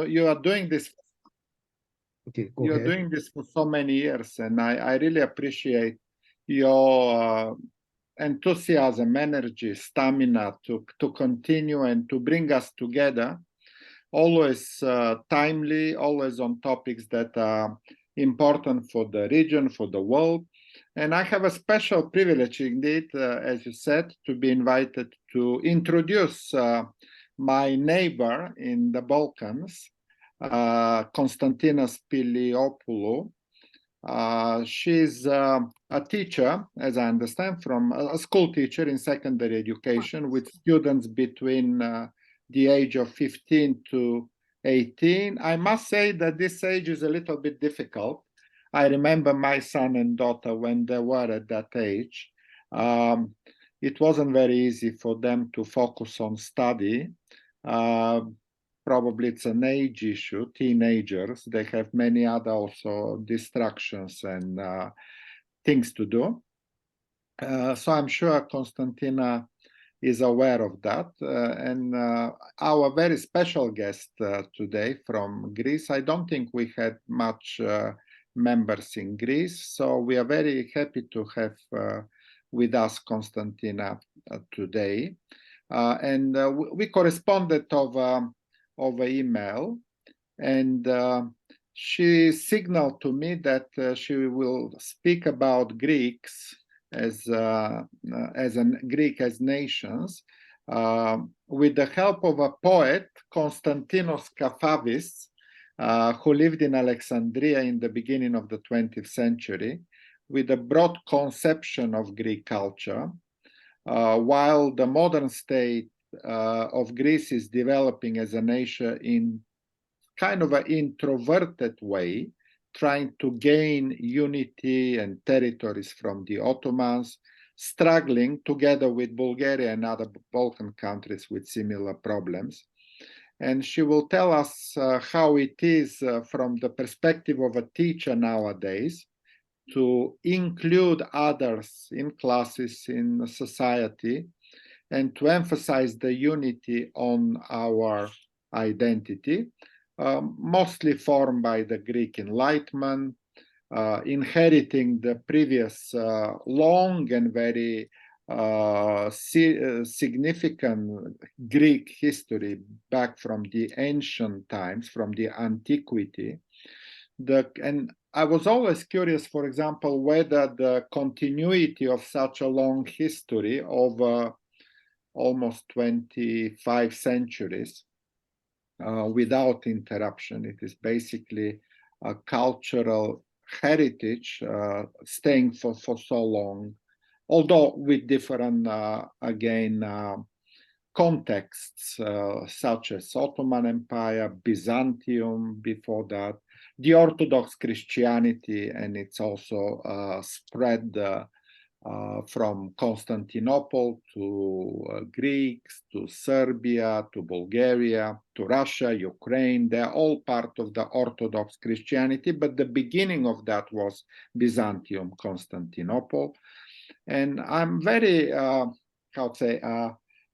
You are doing this. Okay, go You're ahead. doing this for so many years, and I really appreciate your enthusiasm, energy, stamina to continue and to bring us together. Always timely, always on topics that are important for the region, for the world. And I have a special privilege indeed, as you said, to be invited to introduce my neighbor in the Balkans, Konstantina Spiliopoulou. She's a teacher, as I understand, from a school teacher in secondary education with students between the age of 15 to 18. I must say that this age is a little bit difficult. I remember my son and daughter when they were at that age. It wasn't very easy for them to focus on study. Uh, Probably it's an age issue. Teenagers, they have many other also distractions and things to do. So I'm sure Konstantina is aware of that. And our very special guest today from Greece, I don't think we had much members in Greece, so we are very happy to have with us Konstantina today. And we corresponded over email, and she signaled to me that she will speak about Greeks as Greek as nations with the help of a poet, Konstantinos Kafavis, who lived in Alexandria in the beginning of the 20th century, with a broad conception of Greek culture, while the modern state of Greece is developing as a nation in kind of an introverted way, trying to gain unity and territories from the Ottomans, struggling together with Bulgaria and other Balkan countries with similar problems. And she will tell us how it is from the perspective of a teacher nowadays to include others in classes, in society, and to emphasize the unity on our identity, mostly formed by the Greek Enlightenment, inheriting the previous long and very significant Greek history back from the ancient times, from the antiquity. And I was always curious, for example, whether the continuity of such a long history over almost 25 centuries without interruption. It is basically a cultural heritage staying for so long, although with different, contexts such as Ottoman Empire, Byzantium before that, the Orthodox Christianity, and it's also spread from Constantinople to Greeks, to Serbia, to Bulgaria, to Russia, Ukraine. They're all part of the Orthodox Christianity, but the beginning of that was Byzantium, Constantinople. And I'm very,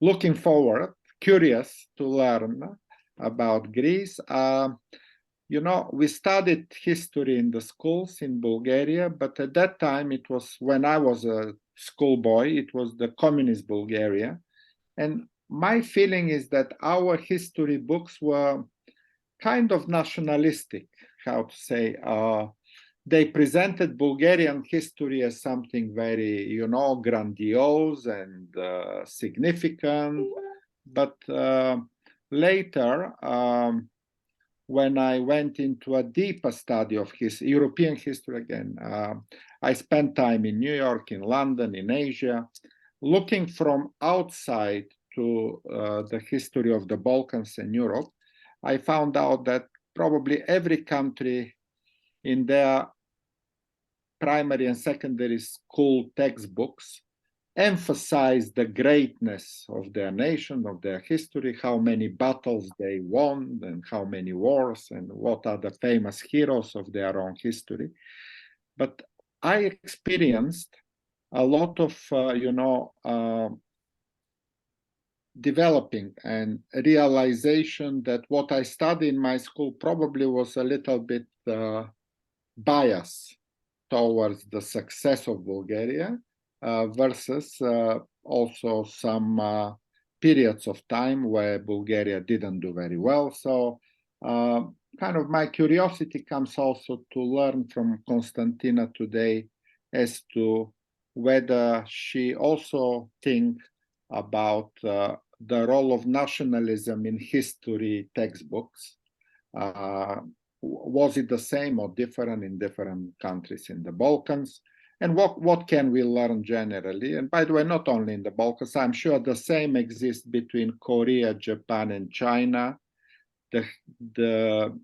looking forward, curious to learn about Greece. We studied history in the schools in Bulgaria, but at that time, it was when I was a schoolboy, it was the communist Bulgaria. And my feeling is that our history books were kind of nationalistic, they presented Bulgarian history as something very, grandiose and significant. But later, when I went into a deeper study of European history again, I spent time in New York, in London, in Asia, looking from outside to the history of the Balkans and Europe. I found out that probably every country in their primary and secondary school textbooks emphasize the greatness of their nation, of their history, how many battles they won and how many wars and what are the famous heroes of their own history. But I experienced a lot of, developing and realization that what I studied in my school probably was a little bit biased towards the success of Bulgaria versus also some periods of time where Bulgaria didn't do very well. So kind of my curiosity comes also to learn from Konstantina today as to whether she also thinks about the role of nationalism in history textbooks. Was it the same or different in different countries in the Balkans? And what can we learn generally? And by the way, not only in the Balkans, I'm sure the same exists between Korea, Japan, and China. The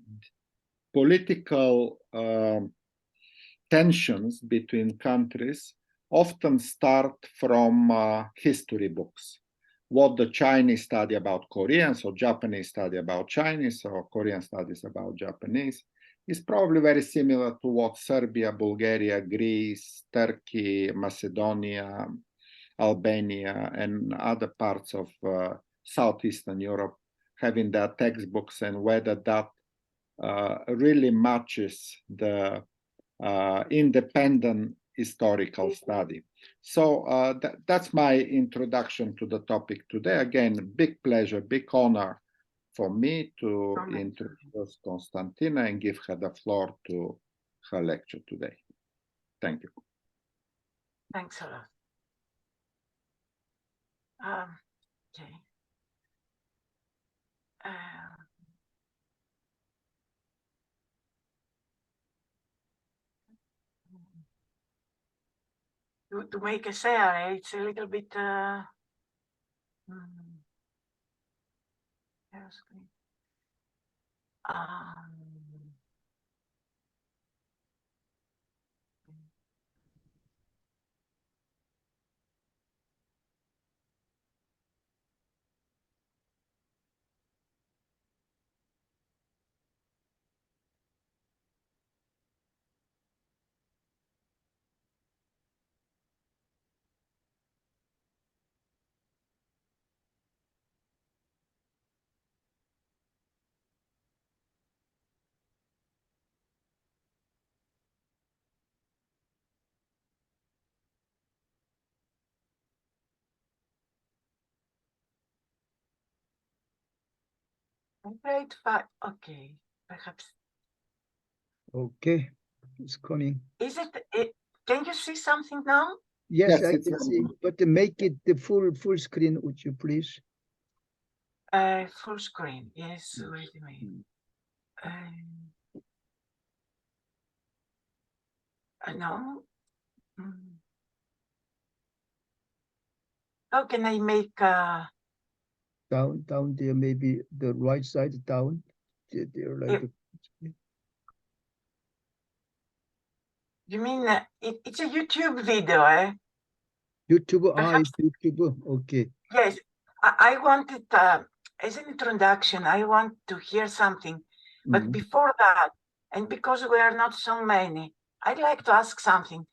political tensions between countries often start from history books. What the Chinese study about Koreans or Japanese study about Chinese or Korean studies about Japanese is probably very similar to what Serbia, Bulgaria, Greece, Turkey, Macedonia, Albania, and other parts of Southeastern Europe have in their textbooks, and whether that really matches the independent historical study. So that's my introduction to the topic today. Again, big pleasure, big honor for me to introduce Konstantina and give her the floor to her lecture today. Thank you. Thanks a lot. Okay. To make a share, it's a little bit great. Okay, perhaps. Okay, it's coming. Is it? Can you see something now? Yes, I can see, but to make it the full screen, would you please? Full screen. Yes. Wait a minute. No. How can I make down there, maybe the right side down there, like you mean it's a YouTube video, eh? YouTube, YouTube, okay. Yes, I wanted, as an introduction, I want to hear something. But before that, and because we are not so many, I'd like to ask something.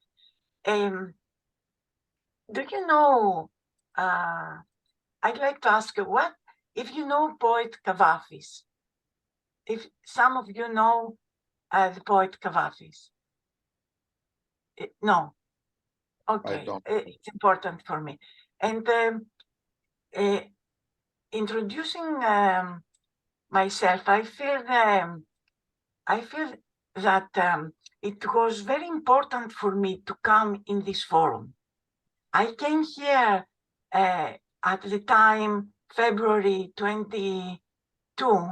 Do you know, I'd like to ask you, what, if you know poet Kavafis, if some of you know the poet Kavafis? No. Okay, it's important for me. And introducing myself, I feel that it was very important for me to come in this forum. I came here at the time, February 22,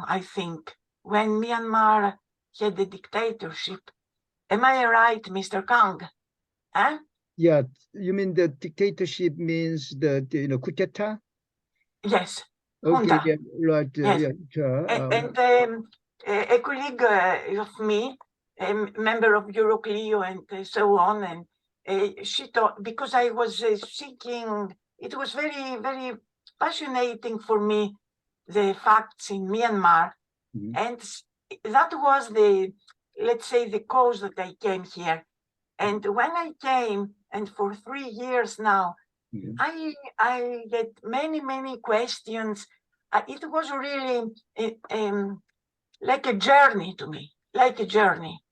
I think, when Myanmar had the dictatorship. Am I right, Mr. Kang? Huh? Yeah, you mean the dictatorship means the coup d'etat? Yes. Okay, yeah, right. Yes. Yeah, and a colleague of me, a member of Euroclio and so on, and she thought, because I was seeking, it was very, very fascinating for me, the facts in Myanmar. And that was the, let's say, the cause that I came here. And when I came, and for 3 years now, I get many questions. It was really like a journey to me, like a journey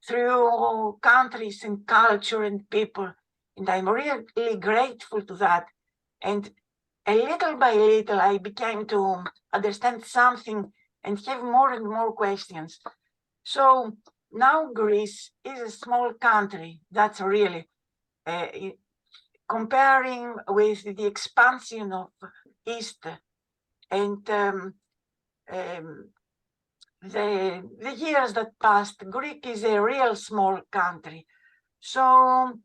through countries and culture and people. And I'm really grateful to that. And a little by little, I began to understand something and have more and more questions. So now Greece is a small country. That's really comparing with the expansion of East and the years that passed, Greek is a real small country. So,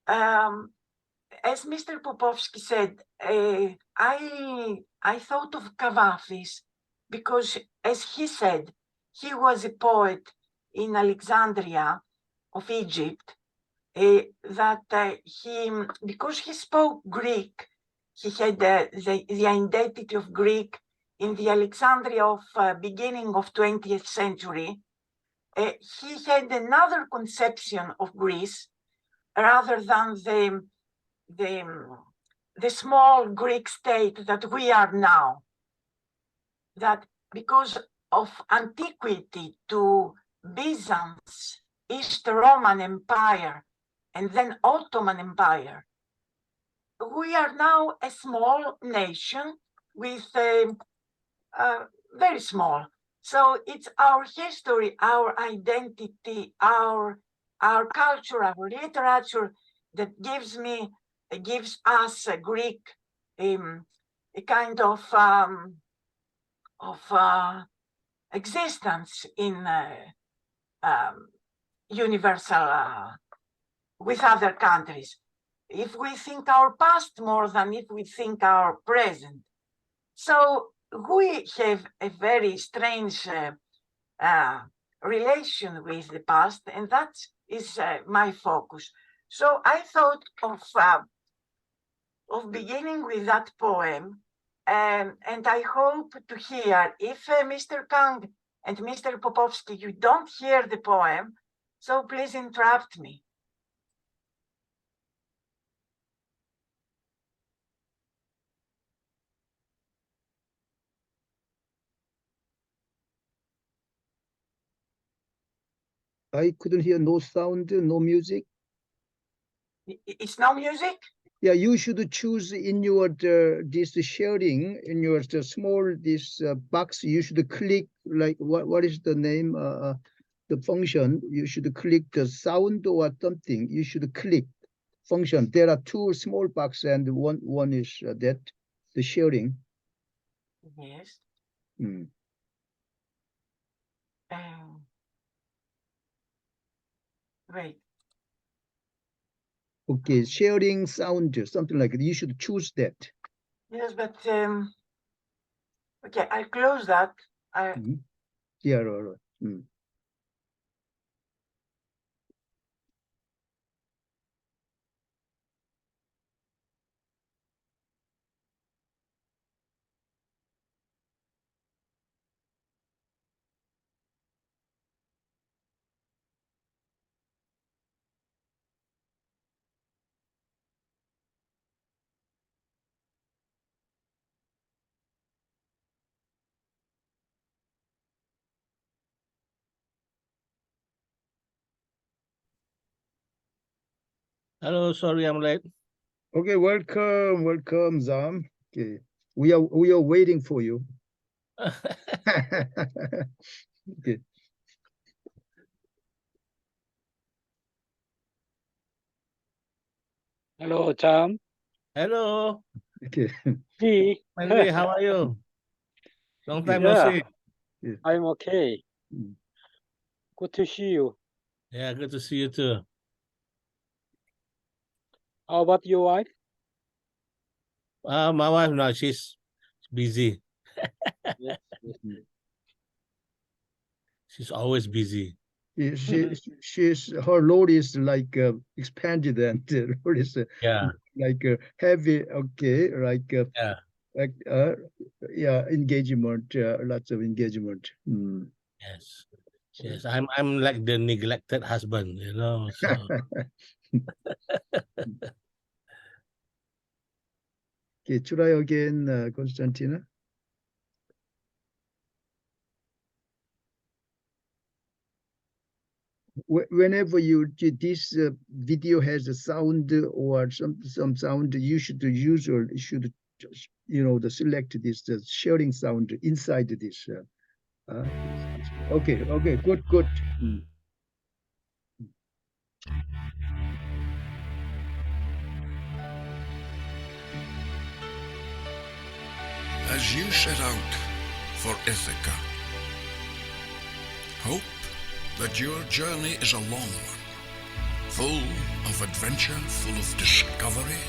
as Mr. Popovski said, I thought of Kavafis because, as he said, he was a poet in Alexandria of Egypt. Because he spoke Greek, he had the identity of Greek in the Alexandria of beginning of 20th century. He had another conception of Greece rather than the small Greek state that we are now. That because of antiquity to Byzance, East Roman Empire, and then Ottoman Empire, we are now a small nation with very small. So it's our history, our identity, our culture, our literature that gives us a Greek a kind of existence in universal with other countries. If we think our past more than if we think our present. So we have a very strange relation with the past, and that is my focus. So I thought of beginning with that poem, and I hope to hear if Mr. Kang and Mr. Popovski, you don't hear the poem, so please interrupt me. I couldn't hear no sound, no music. It's no music? Yeah, you should choose in your this sharing in your small this box. You should click like what is the name the function. You should click the sound or something. You should click function. There are two small boxes and one is that the sharing. Yes. Wait. Okay, sharing sound, something like that. You should choose that. Yes, but okay, I'll close that. Yeah, right. Hello, sorry I'm late. Okay, welcome, Zam. Okay, we are waiting for you. Okay. Hello, Tom. Hello. Okay. G. Mandy, how are you? Long time no see. I'm okay. Good to see you. Yeah, good to see you too. How about your wife? My wife now, she's busy. Yes. She's always busy. She's her load is like expanded and load is like heavy. Okay, like engagement, lots of engagement. Yes, I'm like the neglected husband, you know. So. Okay, try again, Konstantina. Whenever this video has a sound or some sound, you should use or should select this the sharing sound inside this. Okay, good. As you set out for Ithaca, hope that your journey is a long one, full of adventure, full of discovery.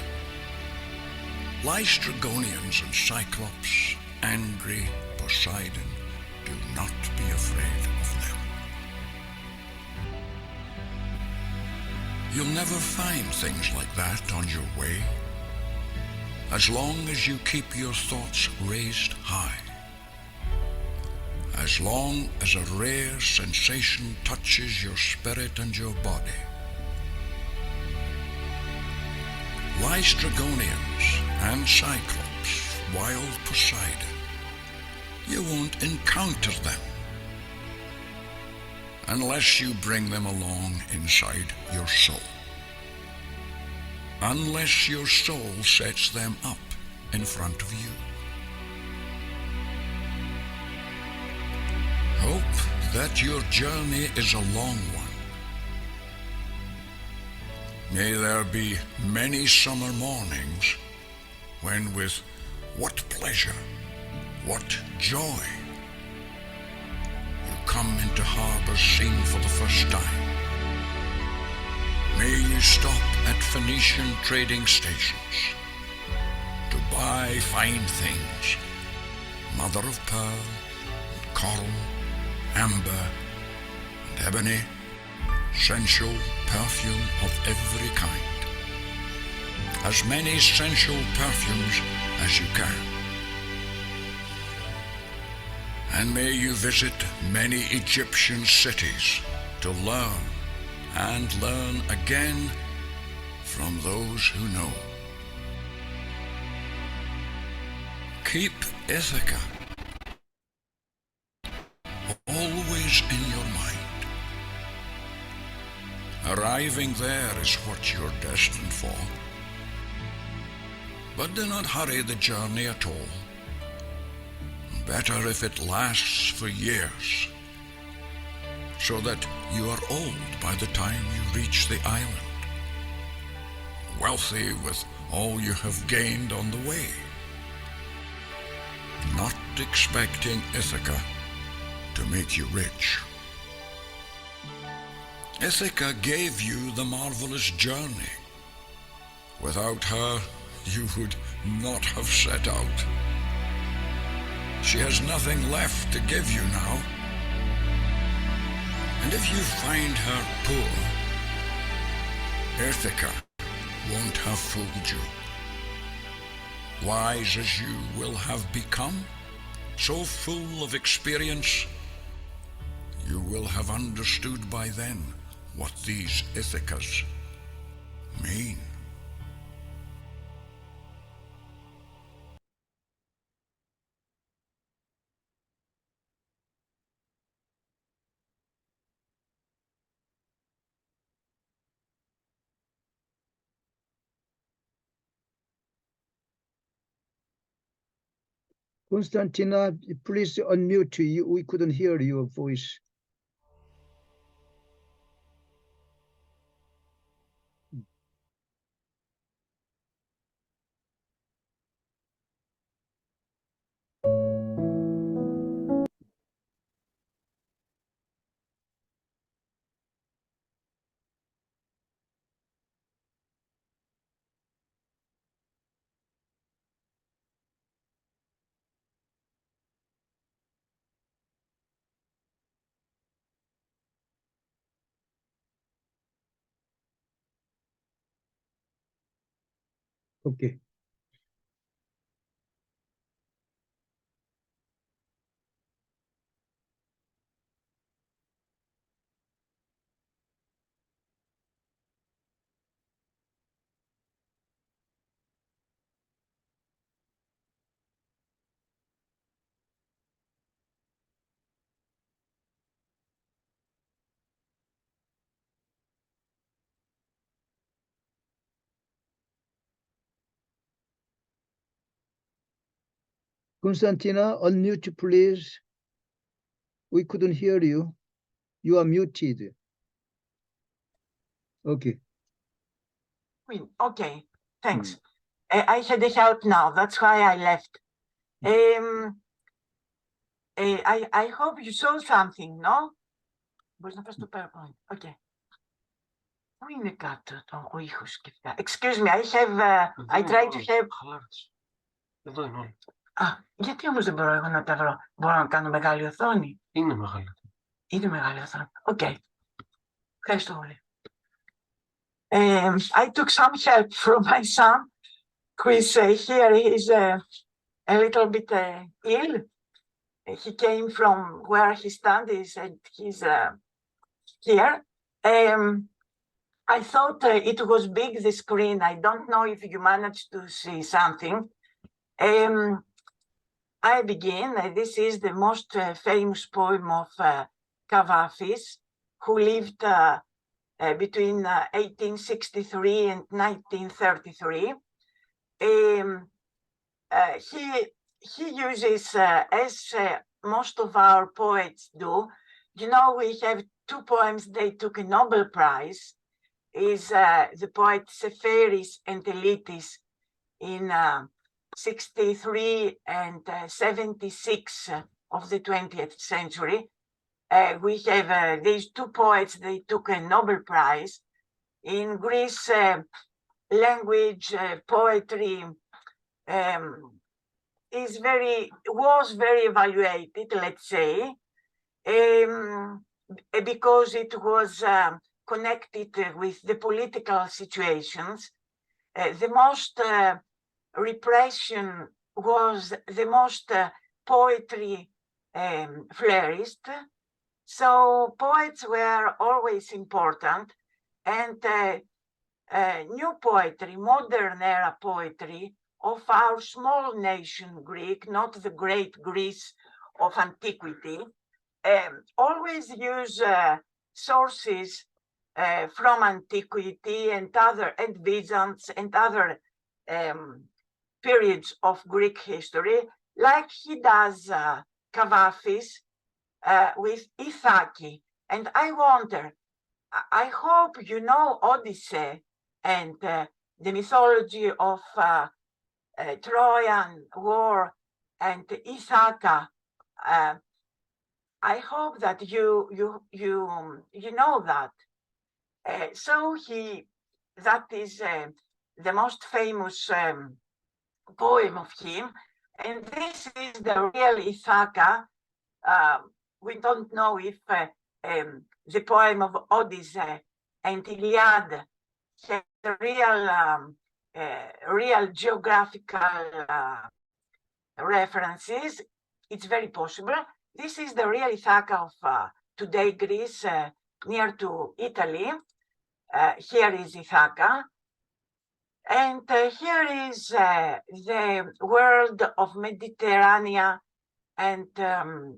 Lystragonians and Cyclops, angry Poseidon, do not be afraid of them. You'll never find things like that on your way, as long as you keep your thoughts raised high, as long as a rare sensation touches your spirit and your body. Lystragonians and Cyclops, wild Poseidon, you won't encounter them unless you bring them along inside your soul. Unless your soul sets them up in front of you. Hope that your journey is a long one. May there be many summer mornings when with what pleasure, what joy, you come into harbors seen for the first time. May you stop at Phoenician trading stations to buy fine things, mother of pearl, and coral, amber, and ebony, sensual perfume of every kind. As many sensual perfumes as you can. And may you visit many Egyptian cities to learn and learn again from those who know. Keep Ithaca always in your mind. Arriving there is what you're destined for. But do not hurry the journey at all. Better if it lasts for years, so that you are old by the time you reach the island, wealthy with all you have gained on the way, not expecting Ithaca to make you rich. Ithaca gave you the marvelous journey. Without her, you would not have set out. She has nothing left to give you now. And if you find her poor, Ithaca won't have fooled you. Wise as you will have become, so full of experience, you will have understood by then what these Ithacas mean. Konstantina, please unmute you. We couldn't hear your voice. Okay. Konstantina, unmute, please. We couldn't hear you. You are muted. Okay. Okay, thanks. I had the help now. That's why I left. I hope you saw something, no? Μπορείς να πας στο PowerPoint. Okay. Πού είναι κάτω ο ήχος και αυτά. Excuse me, I tried to have... Εδώ είναι όλα. Γιατί όμως δεν μπορώ εγώ να τα βρω. Μπορώ να κάνω μεγάλη οθόνη. Είναι μεγάλη. Είναι μεγάλη οθόνη. Okay. Ευχαριστώ πολύ. I took some help from my son, who is here. He's a little bit ill. He came from where he studies and he's here. I thought it was big, the screen. I don't know if you managed to see something. I begin. This is the most famous poem of Kavafis, who lived between 1863 and 1933. He uses, as most of our poets do, you know, we have two poems they took a Nobel Prize, is the poet Seferis and Elitis in 63 and 76 of the 20th century. We have these two poets, they took a Nobel Prize. In Greece, language, poetry was very evaluated, let's say, because it was connected with the political situations. The most repression was the most poetry flourished. So poets were always important, and new poetry, modern era poetry of our small nation Greek, not the great Greece of antiquity, always use sources from antiquity and Byzance and other periods of Greek history, like he does Kavafis with Ithaki. And I wonder, I hope you know Odyssey and the mythology of Trojan War and Ithaca. I hope that you know that. So that is the most famous poem of him, and this is the real Ithaca. We don't know if the poem of Odyssey and Iliad has real geographical references. It's very possible. This is the real Ithaca of today Greece, near to Italy. Here is Ithaca. And here is the world of Mediterranean and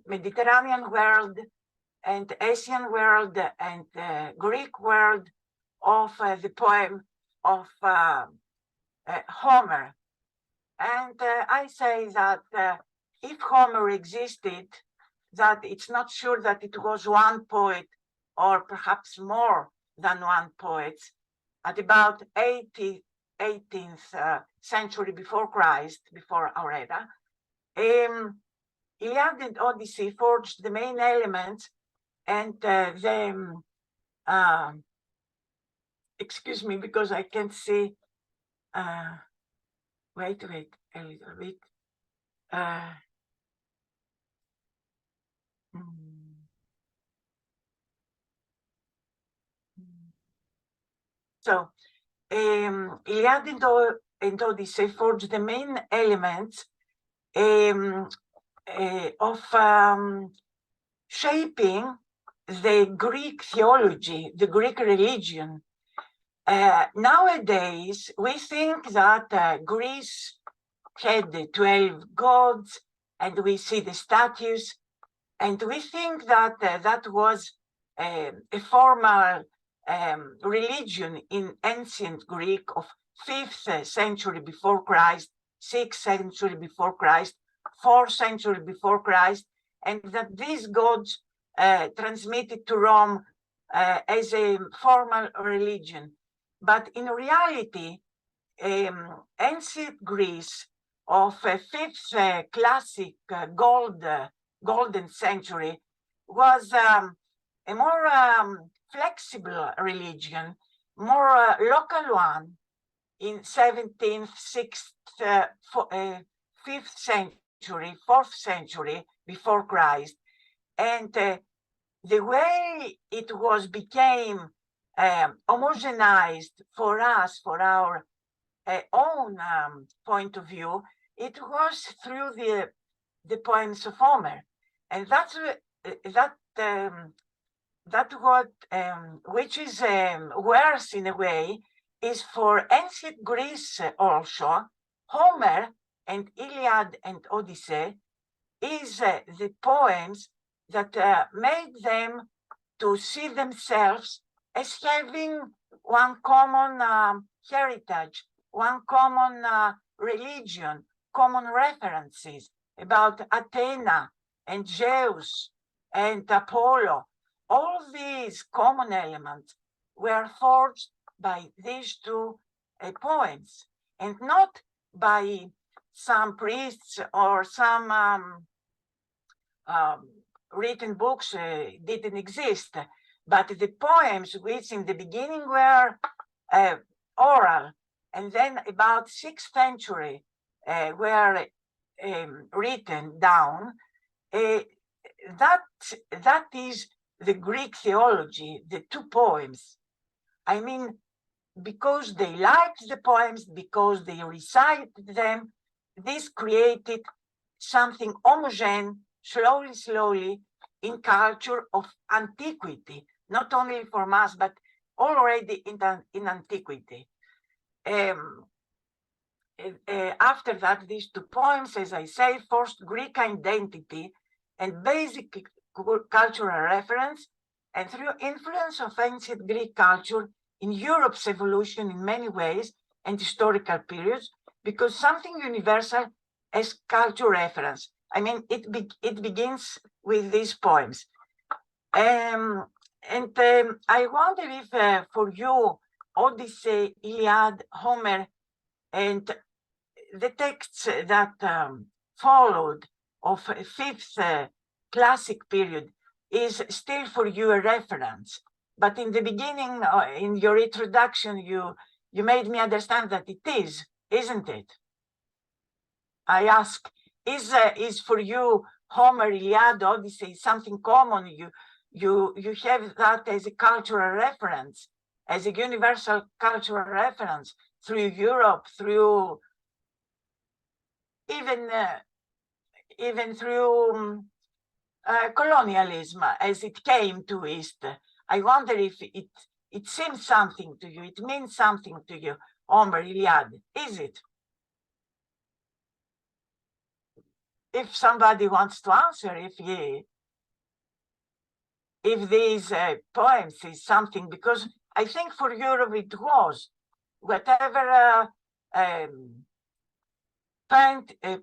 Mediterranean world and Asian world and Greek world of the poem of Homer. And I say that if Homer existed, that it's not sure that it was one poet or perhaps more than one poet. At about 18th century before Christ, before our era, Iliad and Odyssey forged the main elements, and excuse me, because I can't see, wait a little bit. So, Iliad and Odyssey forged the main elements of shaping the Greek theology, the Greek religion. Nowadays, we think that Greece had 12 gods, and we see the statues, and we think that that was a formal religion in ancient Greek of 5th century before Christ, 6th century before Christ, 4th century before Christ, and that these gods transmitted to Rome as a formal religion. But in reality, ancient Greece of 5th classic golden century was a more flexible religion, more local one in 17th, 6th, 5th century, 4th century before Christ. And the way it became homogenized for us, for our own point of view, it was through the poems of Homer. And that's what which is worse in a way is for ancient Greece also. Homer and Iliad and Odyssey is the poems that made them to see themselves as having one common heritage, one common religion, common references about Athena and Zeus and Apollo. All these common elements were forged by these two poems, and not by some priests or some written books didn't exist, but the poems which in the beginning were oral, and then about 6th century were written down. That is the Greek theology, the two poems. I mean, because they liked the poems, because they recited them, this created something homogeneous, slowly, in culture of antiquity, not only for us, but already in antiquity. After that, these two poems, as I say, forced Greek identity and basic cultural reference, and through influence of ancient Greek culture in Europe's evolution in many ways and historical periods, because something universal as culture reference. I mean, it begins with these poems. I wonder if for you, Odyssey, Iliad, Homer, and the texts that followed of 5th classic period is still for you a reference. But in the beginning, in your introduction, you made me understand that it is, isn't it? I ask, is for you Homer, Iliad, Odyssey something common? You have that as a cultural reference, as a universal cultural reference through Europe, through even through colonialism as it came to East. I wonder if it seems something to you, it means something to you, Homer, Iliad, is it? If somebody wants to answer, if these poems is something, because I think for Europe it was, whatever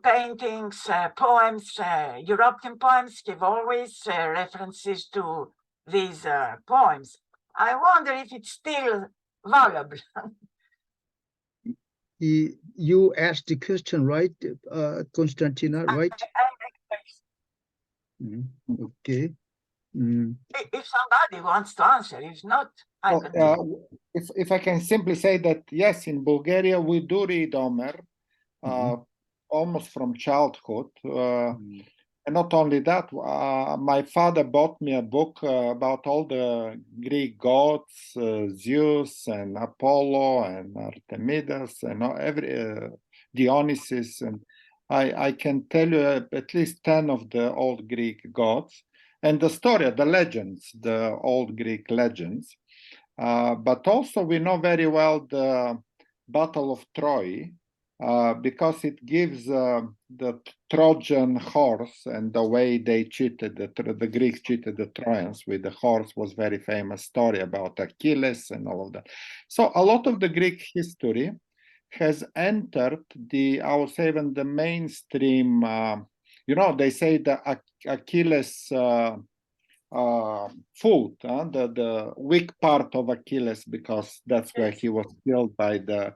paintings, poems, European poems give always references to these poems. I wonder if it's still valuable. You asked the question, right, Konstantina, right? Okay. If somebody wants to answer, if not, I continue. If I can simply say that, yes, in Bulgaria, we do read Homer, almost from childhood. And not only that, my father bought me a book about all the Greek gods, Zeus and Apollo and Artemides and Dionysus. And I can tell you at least 10 of the old Greek gods. And the story, the legends, the old Greek legends. But also we know very well the Battle of Troy, because it gives the Trojan horse and the way they cheated, the Greeks cheated the Trojans with the horse was very famous story about Achilles and all of that. So a lot of the Greek history has entered I would say, even the mainstream You know, they say the Achilles foot, the weak part of Achilles, because that's where he was killed by the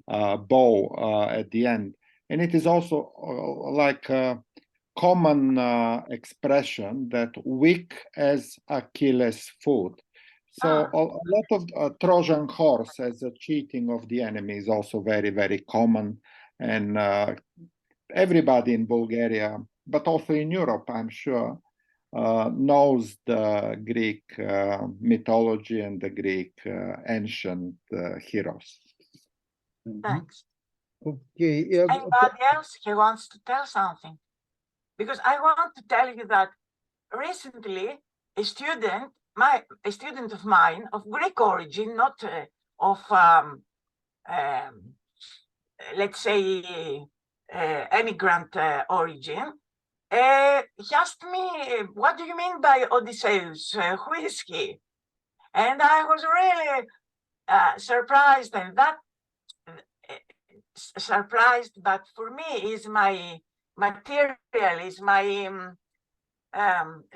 bow at the end. And it is also like a common expression that weak as Achilles foot. So a lot of Trojan horse as a cheating of the enemy is also very, very common. And everybody in Bulgaria, but also in Europe, I'm sure, knows the Greek mythology and the Greek ancient heroes. Thanks. Okay. Anybody else who wants to tell something? Because I want to tell you that recently a student of mine of Greek origin, not of let's say immigrant origin, he asked me, "What do you mean by Odysseus? Who is he?" And I was really surprised, and that surprised, but for me is my material, is my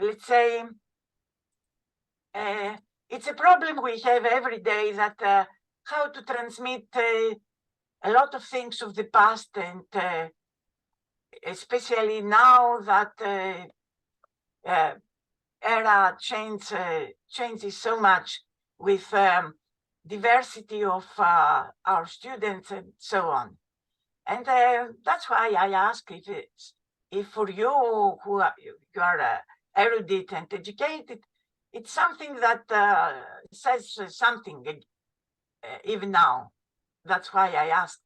let's say it's a problem we have every day, that how to transmit a lot of things of the past, and especially now that era changes so much with diversity of our students and so on. And that's why I ask if for you who you are erudite and educated, it's something that says something even now. That's why I asked.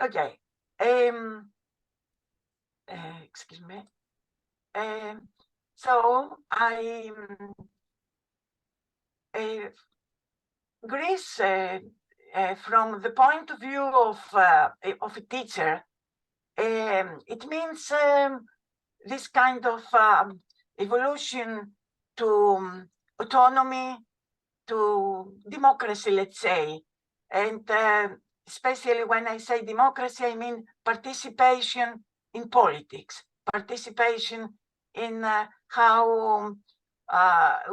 Okay. Excuse me. So Greece, from the point of view of a teacher, it means this kind of evolution to autonomy, to democracy, let's say. And especially when I say democracy, I mean participation in politics, participation in how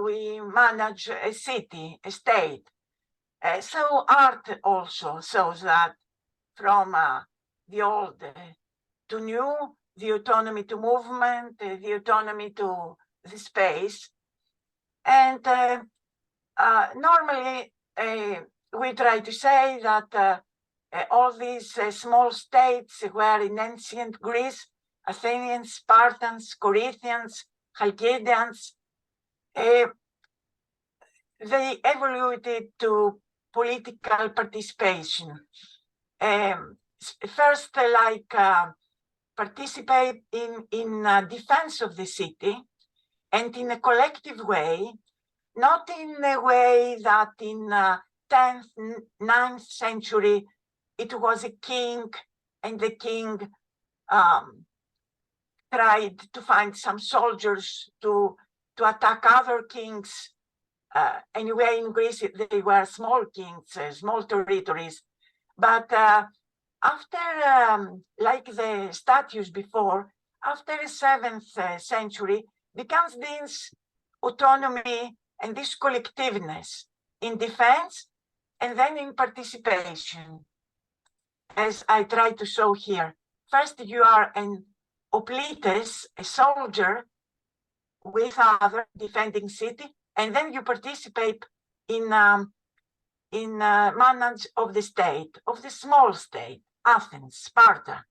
we manage a city, a state. So art also shows that from the old to new, the autonomy to movement, the autonomy to the space. And normally we try to say that all these small states were in ancient Greece, Athenians, Spartans, Corinthians, Chalcidians, they evoluted to political participation. First, like participate in defense of the city, and in a collective way, not in a way that in 10th, 9th century, it was a king, and the king tried to find some soldiers to attack other kings. Anyway, in Greece, they were small kings, small territories. But after, like the statues before, after the 7th century, becomes this autonomy and this collectiveness in defense and then in participation, as I try to show here. First, you are an hoplites, a soldier with other defending city, and then you participate in manage of the state, of the small state, Athens, Sparta.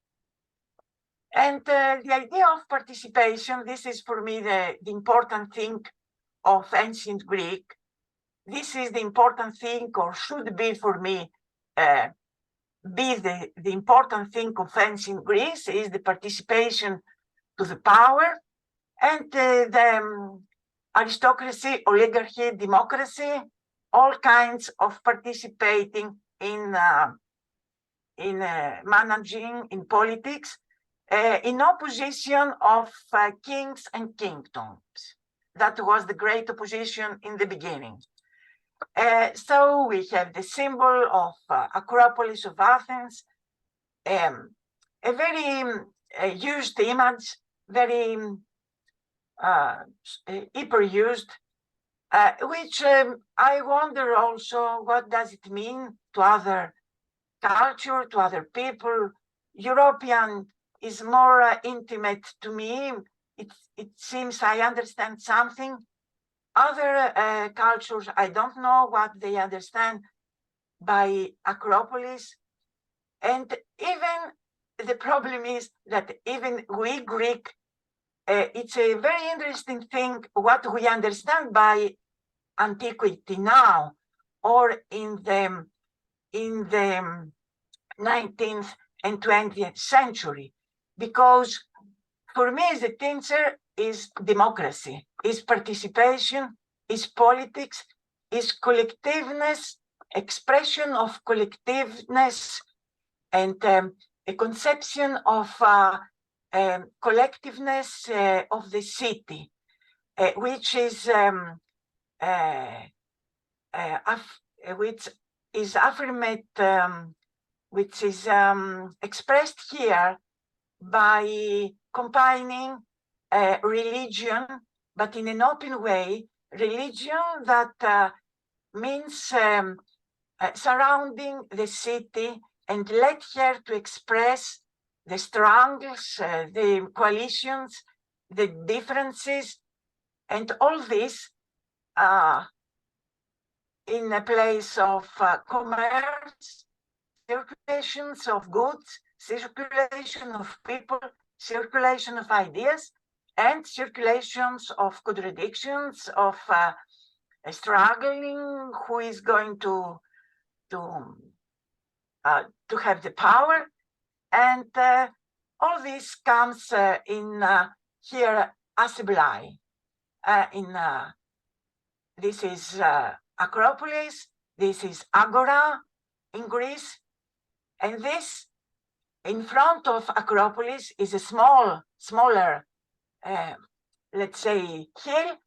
And the idea of participation, this is for me the important thing of ancient Greek. This is the important thing, or should be for me, be the important thing of ancient Greece, is the participation to the power, and the aristocracy, oligarchy, democracy, all kinds of participating in managing, in politics, in opposition of kings and kingdoms. That was the great opposition in the beginning. So we have the symbol of Acropolis of Athens, a very used image, very hyper used, which I wonder also, what does it mean to other culture, to other people? European is more intimate to me. It seems I understand something. Other cultures, I don't know what they understand by Acropolis. And even the problem is that even we Greek, it's a very interesting thing what we understand by antiquity now, or in the 19th and 20th century, because for me the answer is democracy, is participation, is politics, is collectiveness, expression of collectiveness, and a conception of collectiveness of the city, which is which is expressed here by combining religion, but in an open way, religion that means surrounding the city and let her to express the struggles, the coalitions, the differences, and all this in a place of commerce, circulations of goods, circulation of people, circulation of ideas, and circulations of contradictions, of struggling, who is going to have the power, and all this comes in here assembly. This is Acropolis, this is Agora in Greece, and this in front of Acropolis is a smaller, let's say, hill,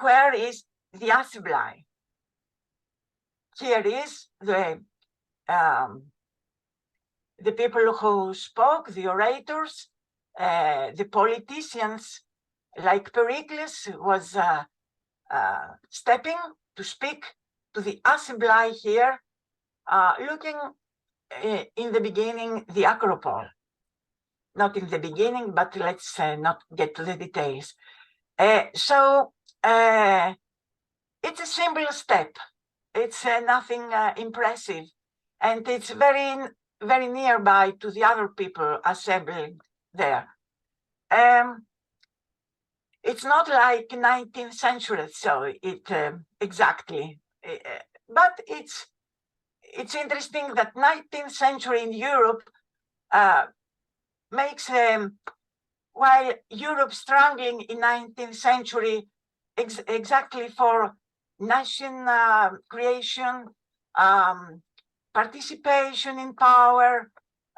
where is the assembly. Here is the people who spoke, the orators, the politicians, like Pericles was stepping to speak to the assembly here, looking in the beginning, the Acropole. Not in the beginning, but let's not get to the details. So it's a simple step. It's nothing impressive. And it's very, very nearby to the other people assembled there. It's not like 19th century, so it exactly, but it's interesting that 19th century in Europe makes, while Europe struggling in 19th century exactly for nation creation, participation in power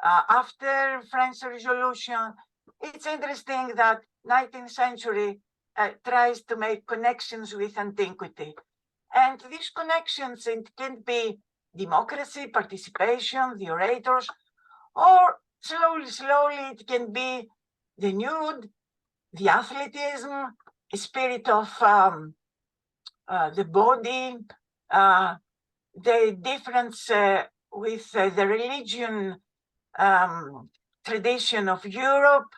after French Revolution. It's interesting that 19th century tries to make connections with antiquity. And these connections, it can be democracy, participation, the orators, or slowly it can be the nude, the athleticism, a spirit of the body, the difference with the religion tradition of Europe,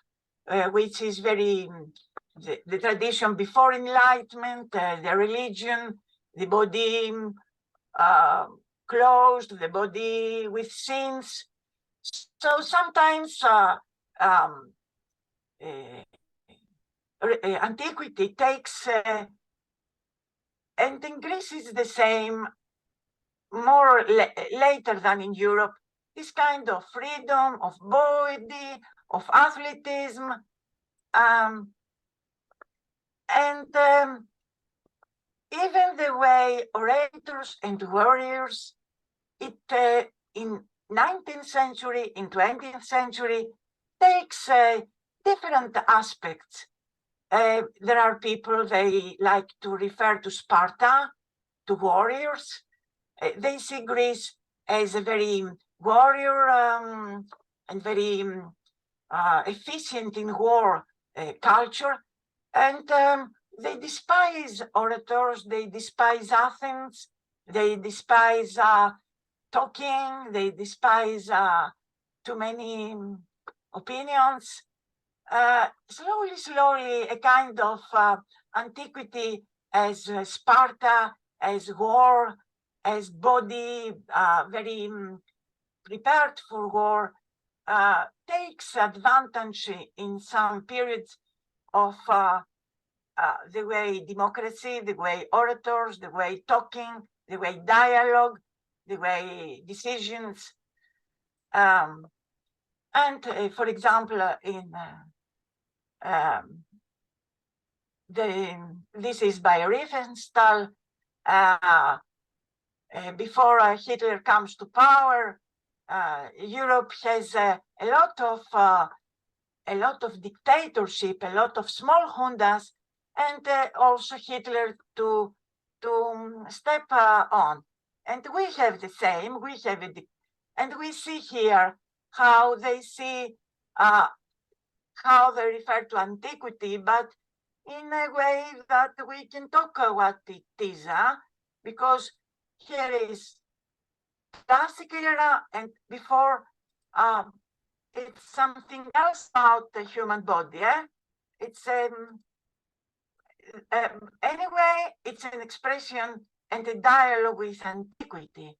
which is very, the tradition before Enlightenment, the religion, the body closed, the body with sins. So sometimes antiquity takes, and in Greece is the same, more later than in Europe, this kind of freedom of body, of athleticism, and even the way orators and warriors, it in 19th century, in 20th century, takes different aspects. There are people, they like to refer to Sparta, to warriors. They see Greece as a very warrior and very efficient in war culture, and they despise orators, they despise Athens, they despise talking, they despise too many opinions. Slowly, a kind of antiquity as Sparta, as war, as body very prepared for war, takes advantage in some periods of the way democracy, the way orators, the way talking, the way dialogue, the way decisions. And for example, in this is by Riefenstahl, before Hitler comes to power, Europe has a lot of dictatorship, a lot of small juntas, and also Hitler to step on. And we have the same. We have it, and we see here how they see how they refer to antiquity, but in a way that we can talk what it is, because here is classic era, and before it's something else about the human body. It's anyway, it's an expression and a dialogue with antiquity.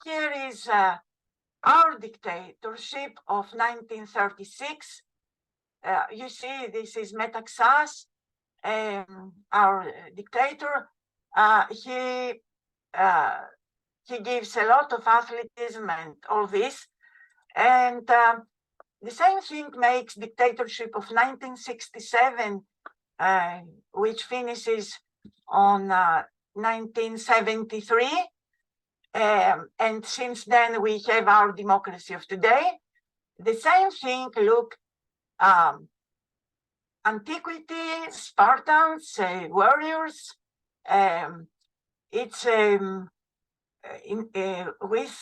Here is our dictatorship of 1936. You see, this is Metaxas, our dictator. He gives a lot of athleticism and all this. And the same thing makes dictatorship of 1967, which finishes on 1973. And since then, we have our democracy of today. The same thing, look, antiquity, Spartans, warriors. It's with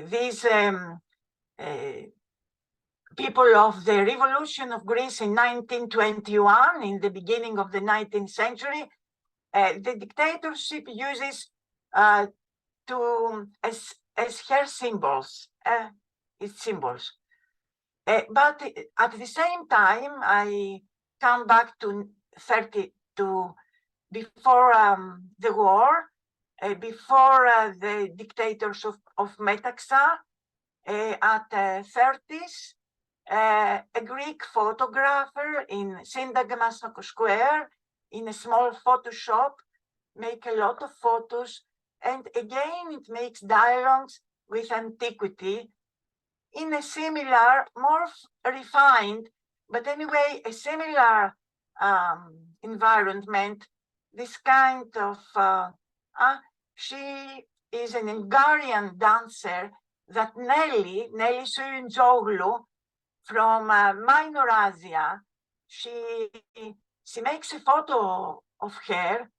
these people of the revolution of Greece in 1921, in the beginning of the 19th century, the dictatorship uses as her symbols, its symbols. But at the same time, I come back to before the war, before the dictators of Metaxa, at 30s, a Greek photographer in Syntagmas Square, in a small photo shop, make a lot of photos, and again it makes dialogues with antiquity in a similar, more refined, but anyway, a similar environment. This kind of, she is an Hungarian dancer that Nelly Soyunzoglu from Minor Asia, she makes a photo of her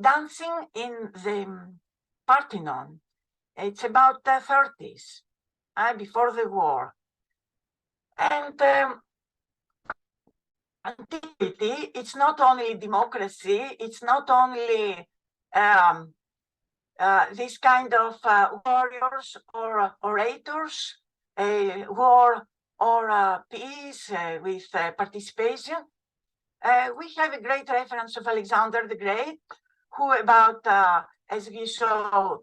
dancing in the Parthenon. It's about the 30s, before the war. And antiquity, it's not only democracy, it's not only this kind of warriors or orators, war or peace with participation. We have a great reference of Alexander the Great, who about, as we saw,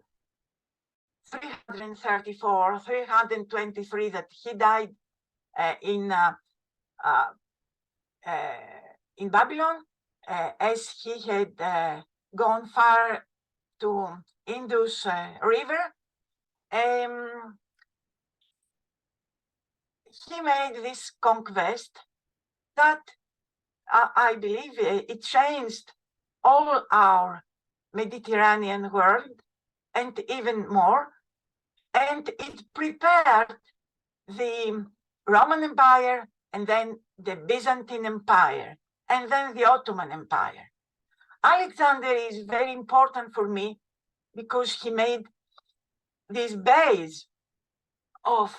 334, 323, that he died in Babylon, as he had gone far to Indus River. He made this conquest that I believe it changed all our Mediterranean world and even more, and it prepared the Roman Empire and then the Byzantine Empire and then the Ottoman Empire. Alexander is very important for me because he made this base of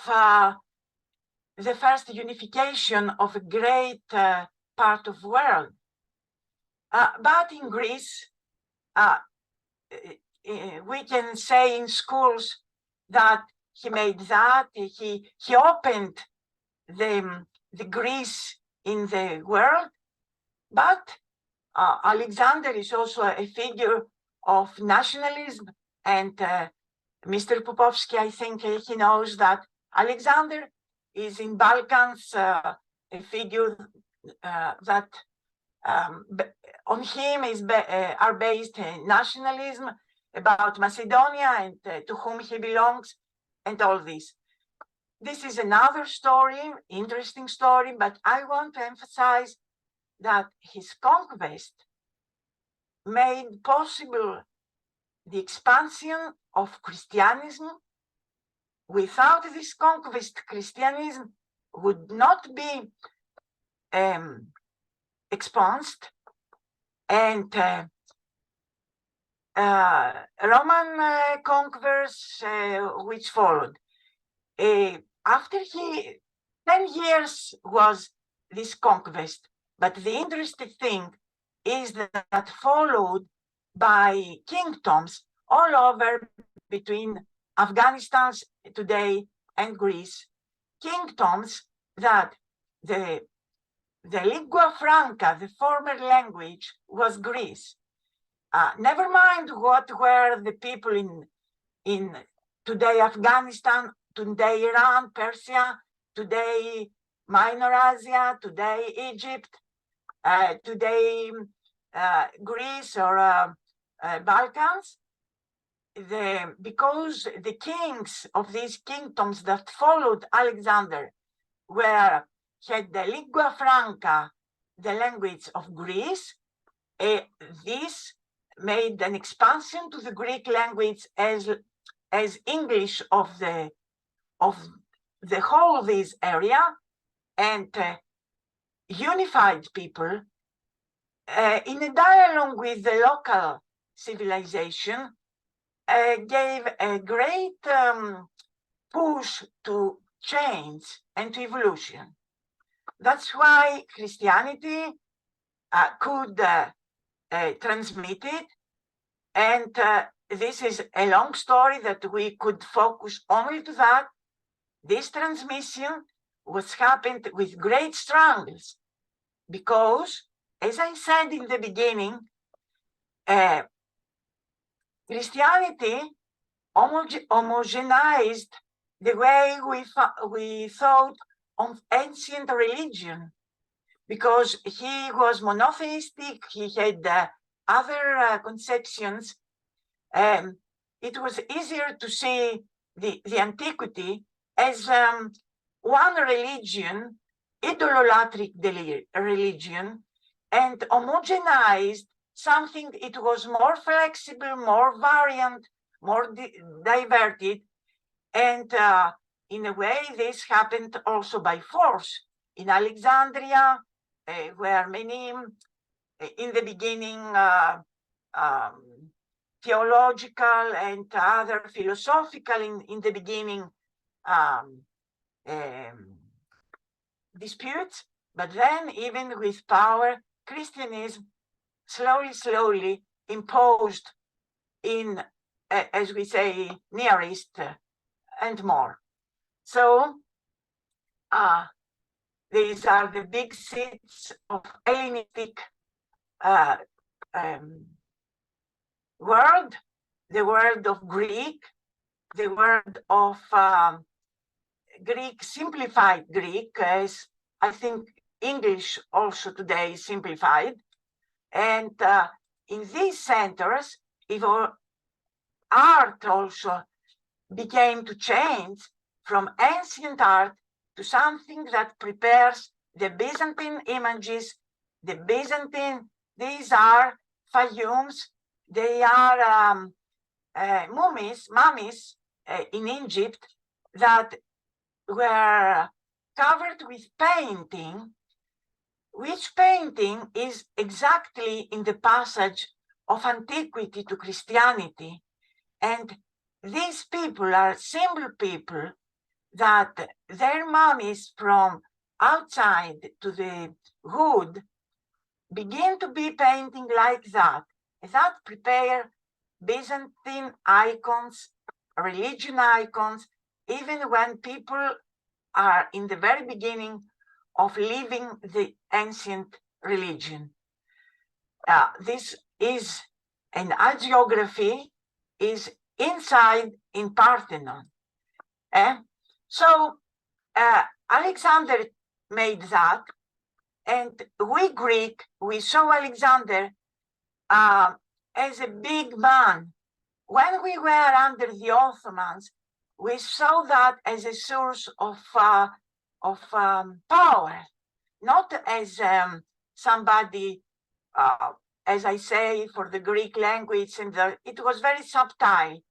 the first unification of a great part of the world. But in Greece, we can say in schools that he made that, he opened the Greece in the world, but Alexander is also a figure of nationalism, and Mr. Popovski, I think he knows that Alexander is in Balkans a figure that on him are based nationalism about Macedonia and to whom he belongs and all this. This is another story, interesting story, but I want to emphasize that his conquest made possible the expansion of Christianism. Without this conquest, Christianism would not be expunged, and Roman conquerors which followed. After 10 years was this conquest, but the interesting thing is that followed by kingdoms all over between Afghanistan today and Greece, kingdoms that the lingua franca, the former language, was Greece. Never mind what were the people in today Afghanistan, today Iran, Persia, today Minor Asia, today Egypt, today Greece or Balkans. Because the kings of these kingdoms that followed Alexander had the lingua franca, the language of Greece. This made an expansion to the Greek language as English of the whole of this area, and unified people in a dialogue with the local civilization, gave a great push to change and to evolution. That's why Christianity could transmit it, and this is a long story that we could focus only to that. This transmission was happened with great struggles, because, as I said in the beginning, Christianity homogenized the way we thought of ancient religion, because he was monotheistic, he had other conceptions. It was easier to see the antiquity as one religion, idolatric religion, and homogenized something. It was more flexible, more variant, more diverted, and in a way this happened also by force. In Alexandria, where many, in the beginning, theological and other philosophical, in the beginning, disputes, but then even with power, Christianism slowly imposed in, as we say, Near East and more. So these are the big seats of Hellenistic world, the world of Greek, the world of Greek, simplified Greek, as I think English also today is simplified. And in these centers, art also began to change from ancient art to something that prepares the Byzantine images. The Byzantine, these are fayums, they are mummies in Egypt that were covered with painting, which painting is exactly in the passage of antiquity to Christianity. And these people are simple people that their mummies from outside to the hood begin to be painting like that. That prepare Byzantine icons, religion icons, even when people are in the very beginning of leaving the ancient religion. This is an hagiography, is inside in Parthenon. So Alexander made that, and we Greek, we saw Alexander as a big man. When we were under the Ottomans, we saw that as a source of power, not as somebody, as I say, for the Greek language, and it was very subtle.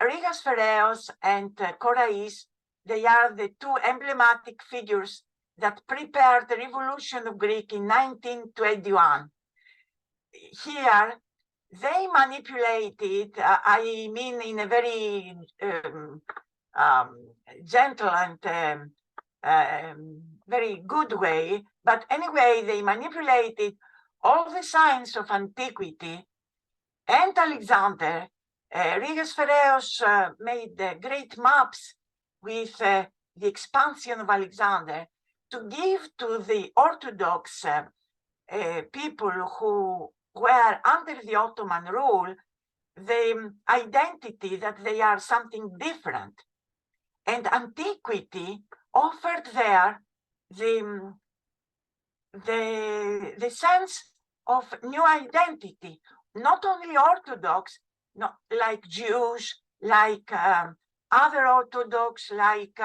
Rigas Phareos and Korais, they are the two emblematic figures that prepared the revolution of Greek in 1921. Here, they manipulated, I mean, in a very gentle and very good way, but anyway, they manipulated all the signs of antiquity. And Alexander, Rigas Phareos made great maps with the expansion of Alexander to give to the Orthodox people who were under the Ottoman rule the identity that they are something different. And antiquity offered there the sense of new identity, not only Orthodox, not like Jews, like other Orthodox, like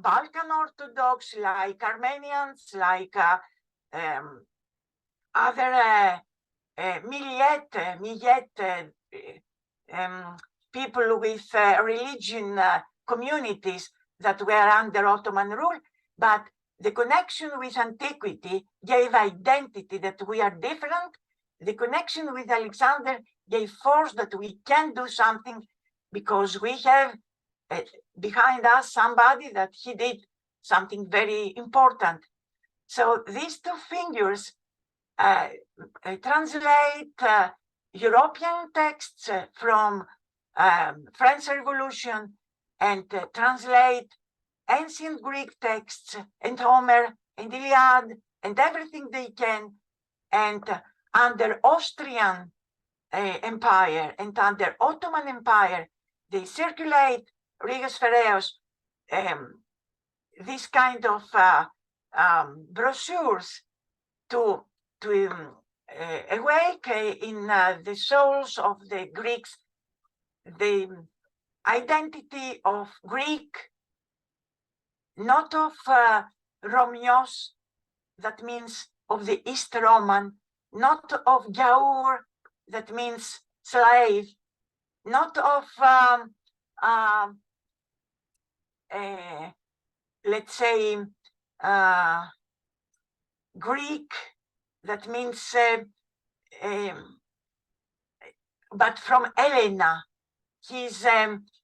Balkan Orthodox, like Armenians, like other Millet people with religion communities that were under Ottoman rule, but the connection with antiquity gave identity that we are different. The connection with Alexander gave force that we can do something because we have behind us somebody that he did something very important. So these two figures translate European texts from French Revolution and translate ancient Greek texts and Homer and Iliad and everything they can, and under Austrian Empire and under Ottoman Empire, they circulate Rigas Phareos, this kind of brochures to awake in the souls of the Greeks the identity of Greek, not of Romios, that means of the East Roman, not of Gaur, that means slave, not of, let's say, Greek, that means, but from Helena. He's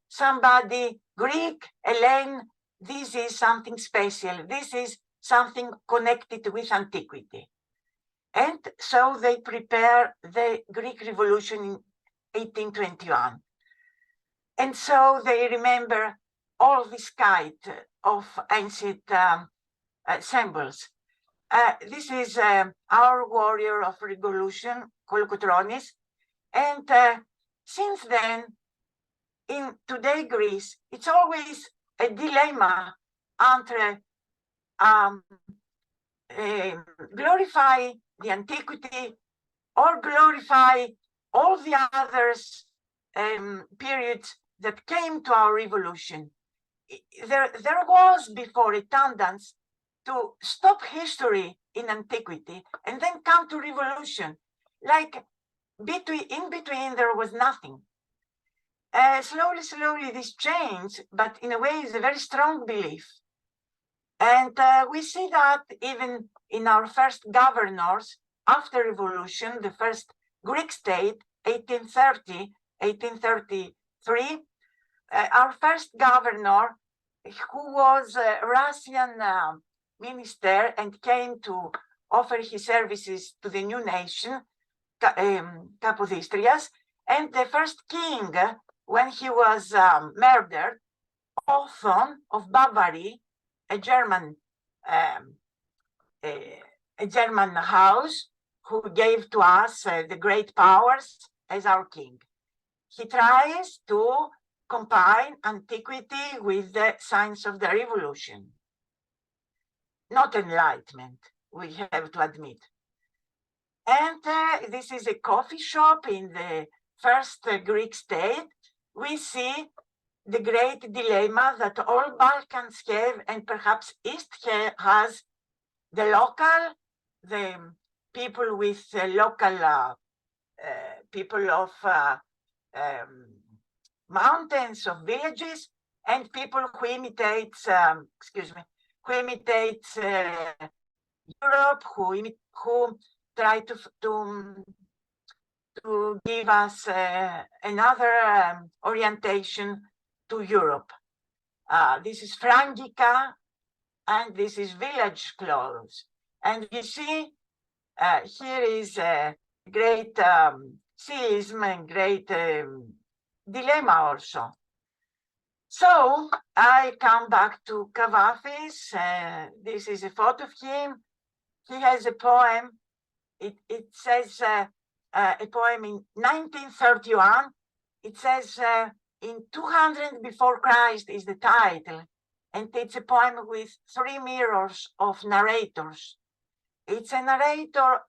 somebody Greek, Hellene. This is something special. This is something connected with antiquity. And so they prepare the Greek Revolution in 1821. And so they remember all this kind of ancient symbols. This is our warrior of revolution, Kolokotronis. And since then, in today Greece, it's always a dilemma entre glorify the antiquity or glorify all the others periods that came to our revolution. There was before a tendency to stop history in antiquity and then come to revolution. Like in between there was nothing. Slowly this changed, but in a way it's a very strong belief. And we see that even in our first governors after revolution, the first Greek state, 1830, 1833, our first governor, who was a Russian minister and came to offer his services to the new nation, Capodistrias, and the first king, when he was murdered, Otho of Bavaria, a German house who gave to us the great powers as our king. He tries to combine antiquity with the science of the revolution. Not enlightenment, we have to admit. And this is a coffee shop in the first Greek state. We see the great dilemma that all Balkans have, and perhaps East has, the people with local people of mountains, of villages, and people who imitates, Europe, who try to give us another orientation to Europe. This is Frangica, and this is village clothes. And you see, here is a great schism and great dilemma also. So I come back to Kavafis. This is a photo of him. He has a poem. It says a poem in 1931. It says in 200 before Christ is the title. And it's a poem with 3 mirrors of narrators. It's a narrator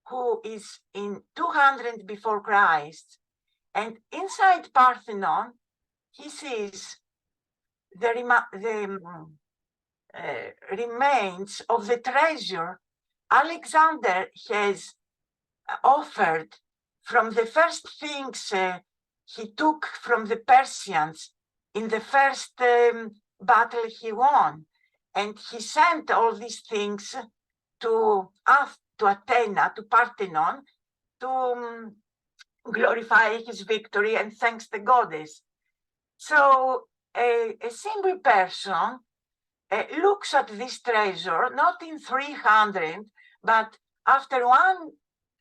who is in 200 before Christ. And inside Parthenon, he sees the remains of the treasure Alexander has offered from the first things he took from the Persians in the first battle he won. And he sent all these things to Athena, to Parthenon, to glorify his victory and thanks the goddess. So a simple person looks at this treasure, not in 300, but after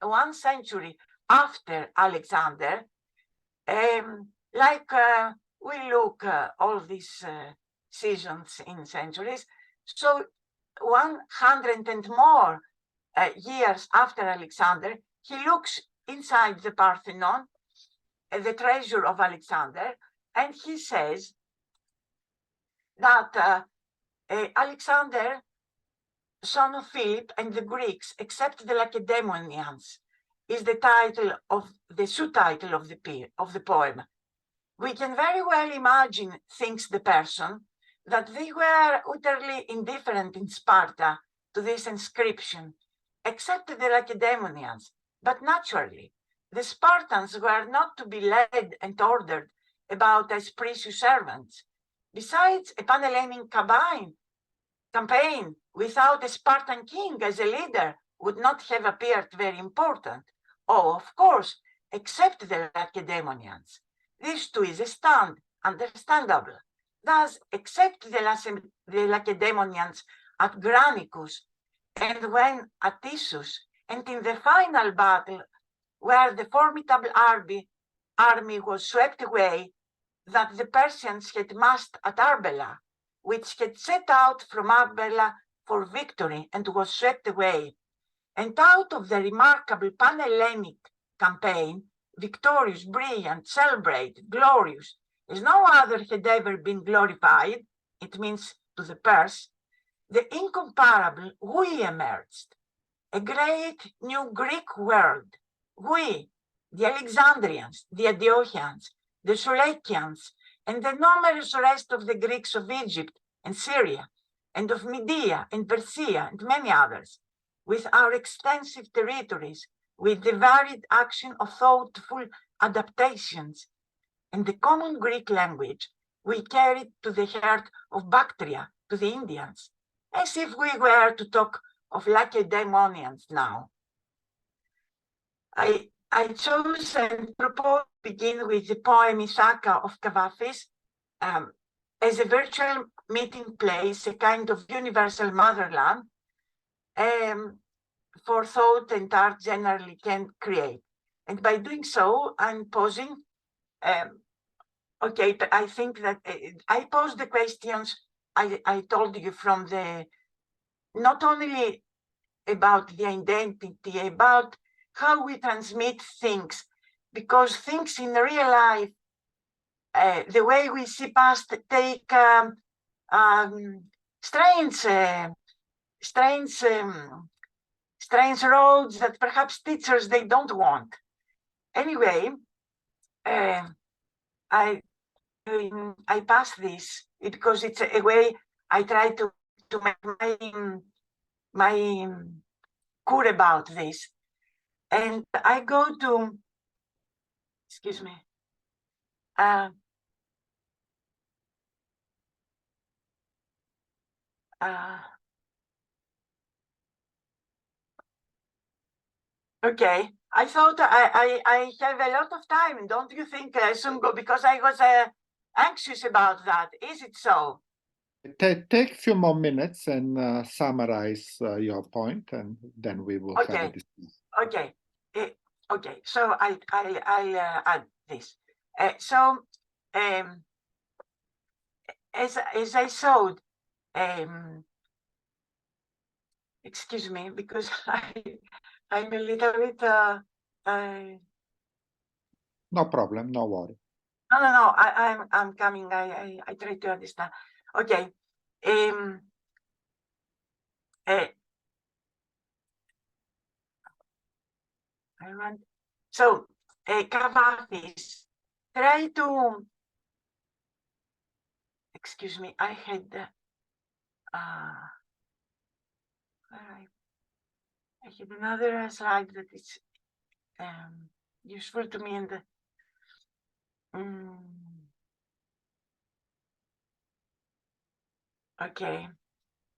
one century after Alexander, like we look all these seasons in centuries. So 100 and more years after Alexander, he looks inside the Parthenon, the treasure of Alexander, and he says that Alexander, son of Philip, and the Greeks, except the Lacedaemonians, is the title of the subtitle of the poem. We can very well imagine, thinks the person, that they were utterly indifferent in Sparta to this inscription, except the Lacedaemonians. But naturally, the Spartans were not to be led and ordered about as precious servants. Besides, a Pan-Hellenic campaign without a Spartan king as a leader would not have appeared very important. Oh, of course, except the Lacedaemonians. This too is a stand, understandable. Thus, except the Lacedaemonians at Granicus, and when at Issus, and in the final battle, where the formidable army was swept away, that the Persians had massed at Arbela, which had set out from Arbela for victory and was swept away. And out of the remarkable Pan-Hellenic campaign, victorious, brilliant, celebrated, glorious, as no other had ever been glorified, it means to the Pers, the incomparable we emerged, a great new Greek world. We, the Alexandrians, the Antiochians, the Sulacians, and the numerous rest of the Greeks of Egypt and Syria, and of Media and Persia, and many others, with our extensive territories, with the varied action of thoughtful adaptations, and the common Greek language we carried to the heart of Bactria, to the Indians, as if we were to talk of Lacedaemonians now. I chose and propose to begin with the poem Ithaka of Kavafis, as a virtual meeting place, a kind of universal motherland for thought and art generally can create. And by doing so, I'm posing, okay, I think that I posed the questions I told you from the, not only about the identity, about how we transmit things, because things in real life, the way we see past take strange roads that perhaps teachers, they don't want. Anyway, I pass this because it's a way I try to make my cure about this. And I go to, excuse me, okay, I thought I have a lot of time, don't you think, Sungo? Because I was anxious about that. Is it so? Take a few more minutes and summarize your point, and then we will have a discussion. Okay. Okay. So I add this. So as I showed, excuse me, because I'm a little bit no problem, no worry. No, I'm coming. I try to understand. Okay. So Kavafis try to, excuse me, I had I had another slide that is useful to me, and okay,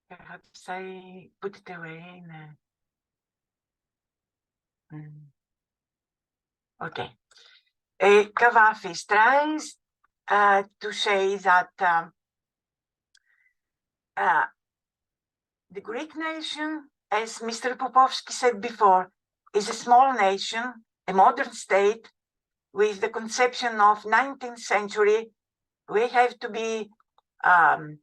perhaps I put it away in okay. Kavafis tries to say that the Greek nation, as Mr. Popovski said before, is a small nation, a modern state with the conception of 19th century. We have to be an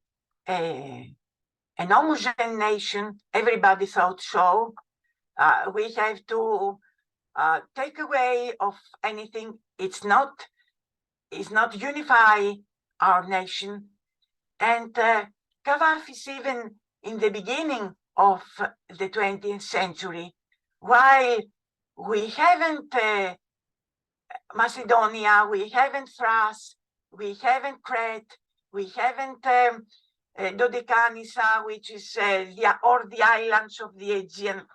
homogeneous nation. Everybody thought so. We have to take away of anything. It's not unify our nation. And Kavafis, even in the beginning of the 20th century, while we haven't Macedonia, we haven't Thrace, we haven't Crete, we haven't Dodecanissa, which is the islands of the Aegean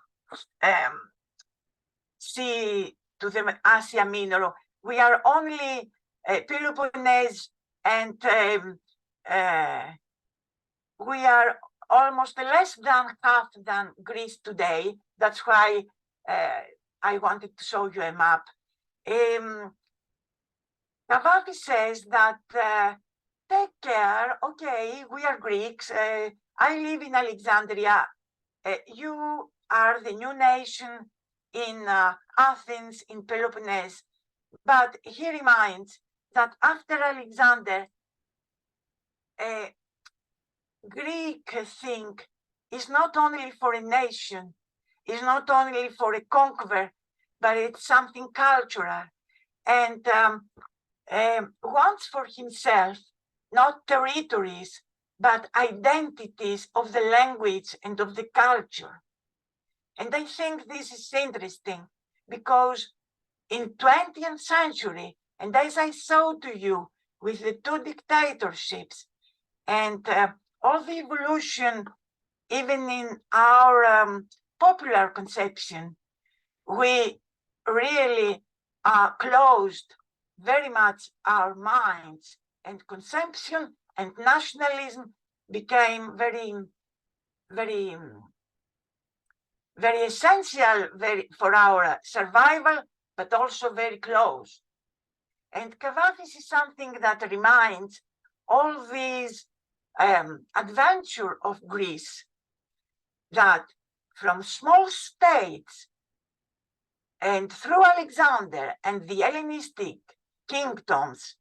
Sea to the Asia Minor. We are only Peloponnese, and we are almost less than half than Greece today. That's why I wanted to show you a map. Kavafis says that take care, okay, we are Greeks. I live in Alexandria. You are the new nation in Athens, in Peloponnese. But he reminds that after Alexander, Greek thing is not only for a nation, is not only for a conqueror, but it's something cultural, and wants for himself not territories, but identities of the language and of the culture. And I think this is interesting because in 20th century, and as I showed to you with the two dictatorships and all the evolution, even in our popular conception, we really closed very much our minds, and consumption and nationalism became very, very, very essential for our survival, but also very close. And Kavafis is something that reminds all these adventure of Greece, that from small states and through Alexander and the Hellenistic kingdoms,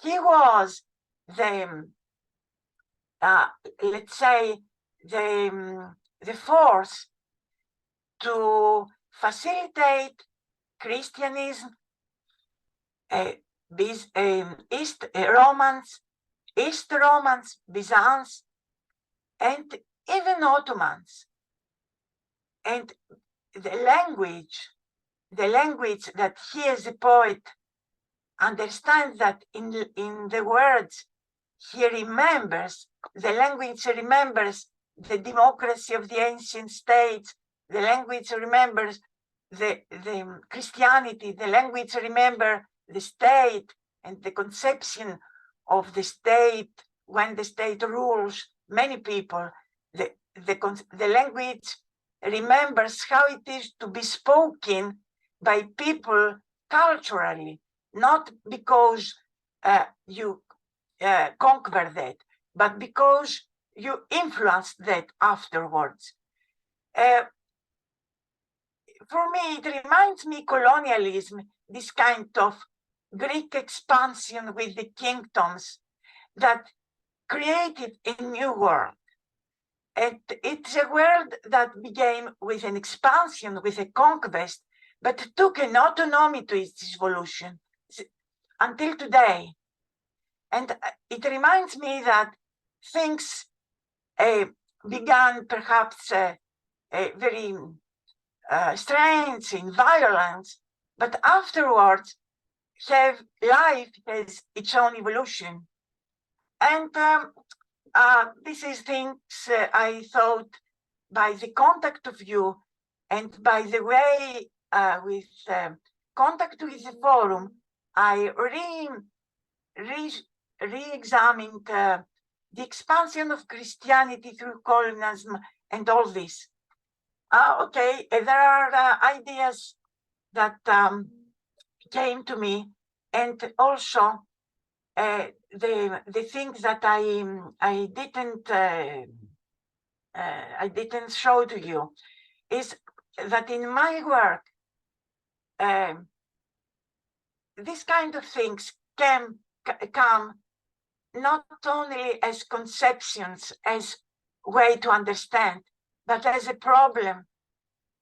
he was the, let's say, the force to facilitate Christianism, East Romans, Byzantines, and even Ottomans. And the language that he as a poet understands, that in the words he remembers, the language remembers the democracy of the ancient states, the language remembers the Christianity, the language remembers the state and the conception of the state when the state rules many people. The language remembers how it is to be spoken by people culturally, not because you conquer that, but because you influence that afterwards. For me, it reminds me colonialism, this kind of Greek expansion with the kingdoms that created a new world. And it's a world that began with an expansion, with a conquest, but took an autonomy to its evolution until today. And it reminds me that things began perhaps very strange in violence, but afterwards life has its own evolution. And this is things I thought by the contact of you and by the way with contact with the forum, I re-examined the expansion of Christianity through colonialism and all this. Okay, there are ideas that came to me, and also the things that I didn't show to you is that in my work, these kind of things come not only as conceptions, as way to understand, but as a problem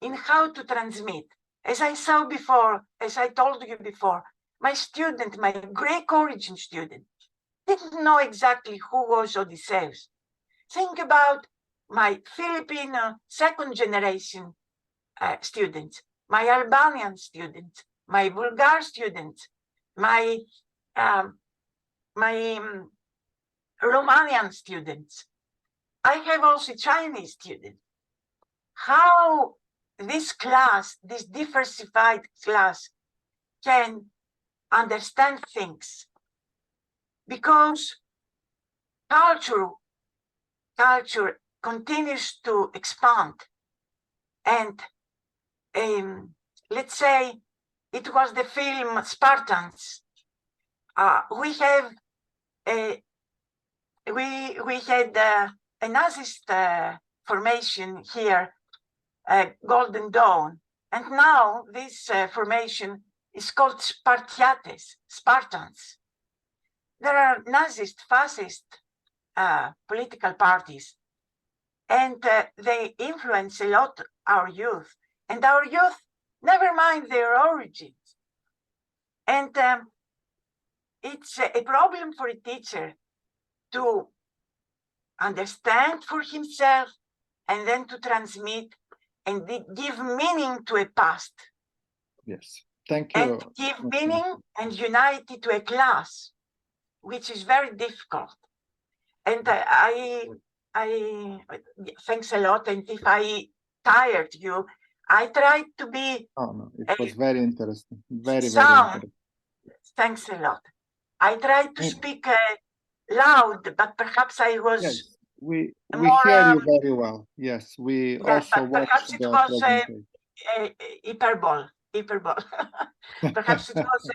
in how to transmit. As I saw before, as I told you before, my student, my Greek origin student, didn't know exactly who was Odysseus. Think about my Filipino second generation students, my Albanian students, my Bulgarian students, my Romanian students. I have also Chinese students. How this class, this diversified class, can understand things, because culture continues to expand. And let's say it was the film Spartans. We had a Nazist formation here, Golden Dawn, and now this formation is called Spartans. There are Nazist, fascist political parties, and they influence a lot our youth. And our youth never mind their origins. And it's a problem for a teacher to understand for himself and then to transmit and give meaning to a past. Yes, thank you. And give meaning and unity to a class, which is very difficult. And I thanks a lot. And if I tired you, I tried to be. Oh no, it was very interesting. Very sound. Very interesting. Thanks a lot. I tried to speak loud, but perhaps I was. Yes, we hear you very well. Yes, we also but perhaps watched it the was presentation. hyperbole. Perhaps it was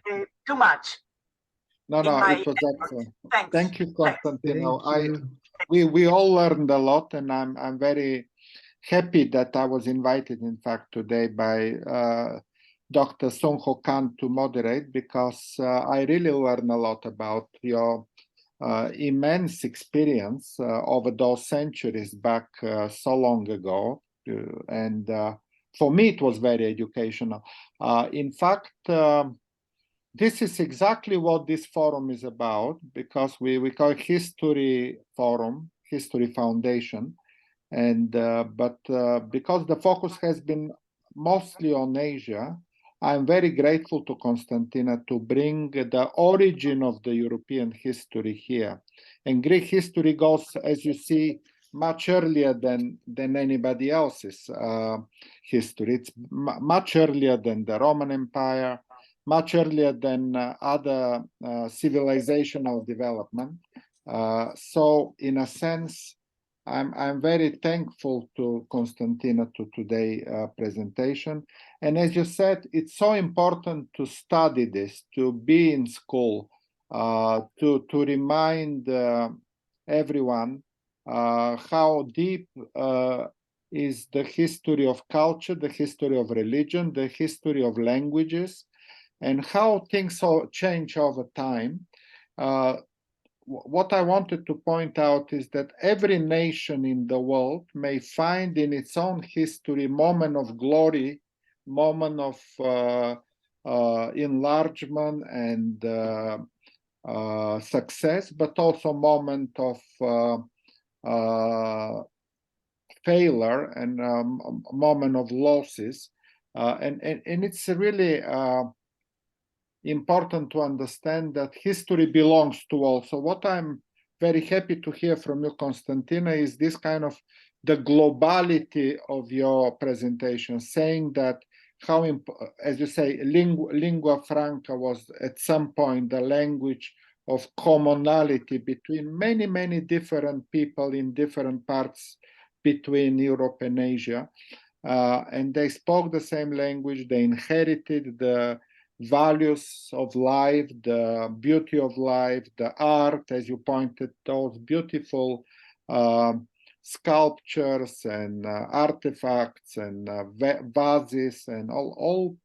too much. No, in no, my it was effort. excellent. Thanks. Thank you, Konstantina. Thank you. We all learned a lot, and I'm very happy that I was invited, in fact, today by Dr. Song Ho Khan to moderate, because I really learned a lot about your immense experience over those centuries back so long ago. And for me, it was very educational. In fact, this is exactly what this forum is about, because we call it History Forum, History Foundation. And but because the focus has been mostly on Asia, I'm very grateful to Konstantina to bring the origin of the European history here. And Greek history goes, as you see, much earlier than anybody else's history. It's much earlier than the Roman Empire, much earlier than other civilizational development. So in a sense, I'm very thankful to Konstantina to today's presentation. And as you said, it's so important to study this, to be in school, to remind everyone how deep is the history of culture, the history of religion, the history of languages, and how things change over time. What I wanted to point out is that every nation in the world may find in its own history moment of glory, moment of enlargement and success, but also moment of failure and moment of losses. And it's really important to understand that history belongs to all. So what I'm very happy to hear from you, Konstantina, is this kind of the globality of your presentation, saying that how, as you say, lingua franca was at some point the language of commonality between many, many different people in different parts between Europe and Asia. And they spoke the same language, they inherited the values of life, the beauty of life, the art, as you pointed, those beautiful sculptures and artifacts and vases and all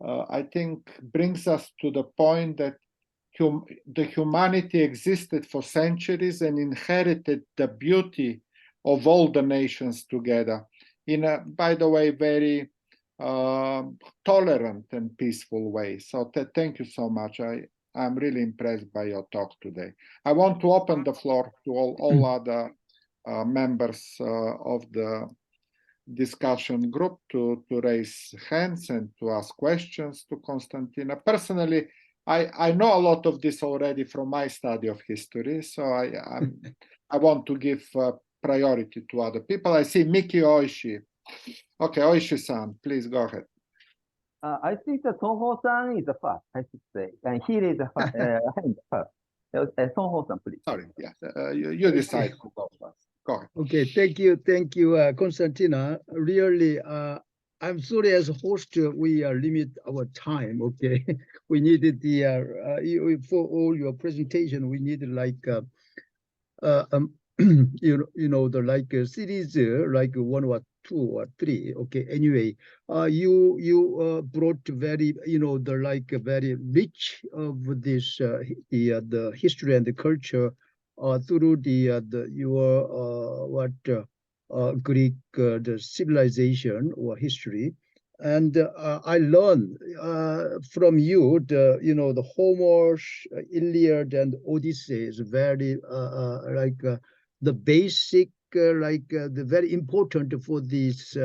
I think brings us to the point that the humanity existed for centuries and inherited the beauty of all the nations together in a, by the way, very tolerant and peaceful way. So thank you so much. I'm really impressed by your talk today. I want to open the floor to all other members of the discussion group to raise hands and to ask questions to Konstantina. Personally, I know a lot of this already from my study of history, so I want to give priority to other people. I see Miki Oishi. Okay, Oishi-san, please go ahead. I think that Son-ho-san is the first, I should say, and he is the first. Son-ho-san, please. Sorry, yeah, you decide who goes first. Go ahead. Okay, thank you, Konstantina. Really, I'm sorry, as a host, we limit our time. Okay, we needed the for all your presentation, we needed like you know the like series like 1 or 2 or 3. Okay, anyway, you brought very the like very rich of this the history and the culture through your Greek the civilization or history. And I learned from you the Homer's Iliad and Odyssey is very like the basic the very important for this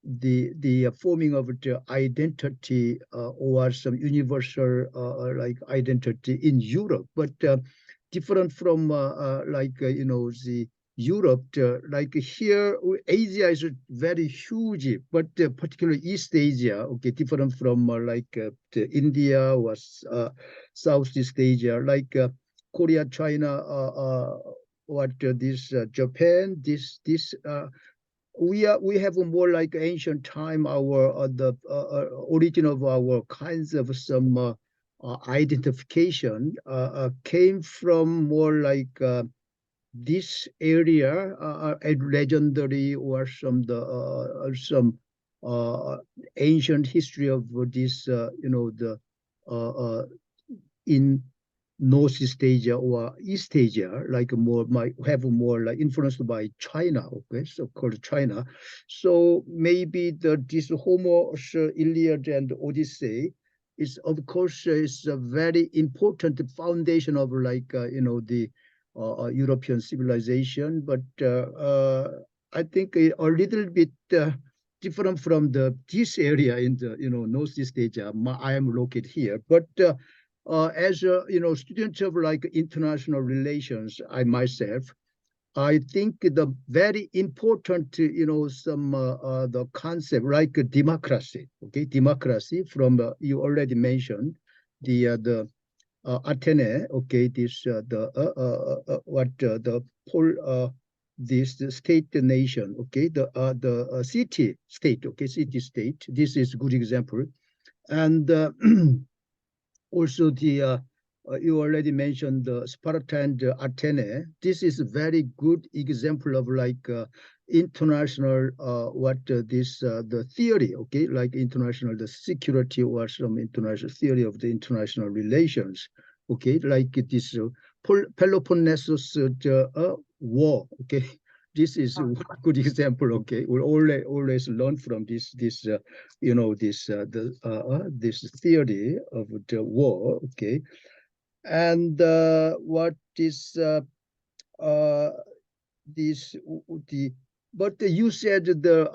the forming of the identity or some universal like identity in Europe, but different from like the Europe, like here, Asia is very huge, but particularly East Asia, okay, different from like India or Southeast Asia, like Korea, China, what this Japan, this we have a more like ancient time. Our the origin of our kinds of some identification came from more like this area, legendary or some ancient history of this, in Northeast Asia or East Asia, like more might have more like influenced by China, okay, so called China. So maybe this Homer's Iliad and Odyssey is, of course, is a very important foundation of like the European civilization, but I think a little bit different from this area in the Northeast Asia. I am located here, but as a student of like international relations, I think the very important some the concept like democracy. Okay, democracy from you already mentioned the Athens. Okay, this this state nation. Okay, the city state. Okay, city state. This is good example, and also the you already mentioned the Spartan Athens. This is a very good example of like international the theory, okay, like international the security or some international theory of the international relations, okay, like this Peloponnesus war, okay. This is a good example. Okay, we always learn from this this theory of the war. Okay, and what is this the. But you said the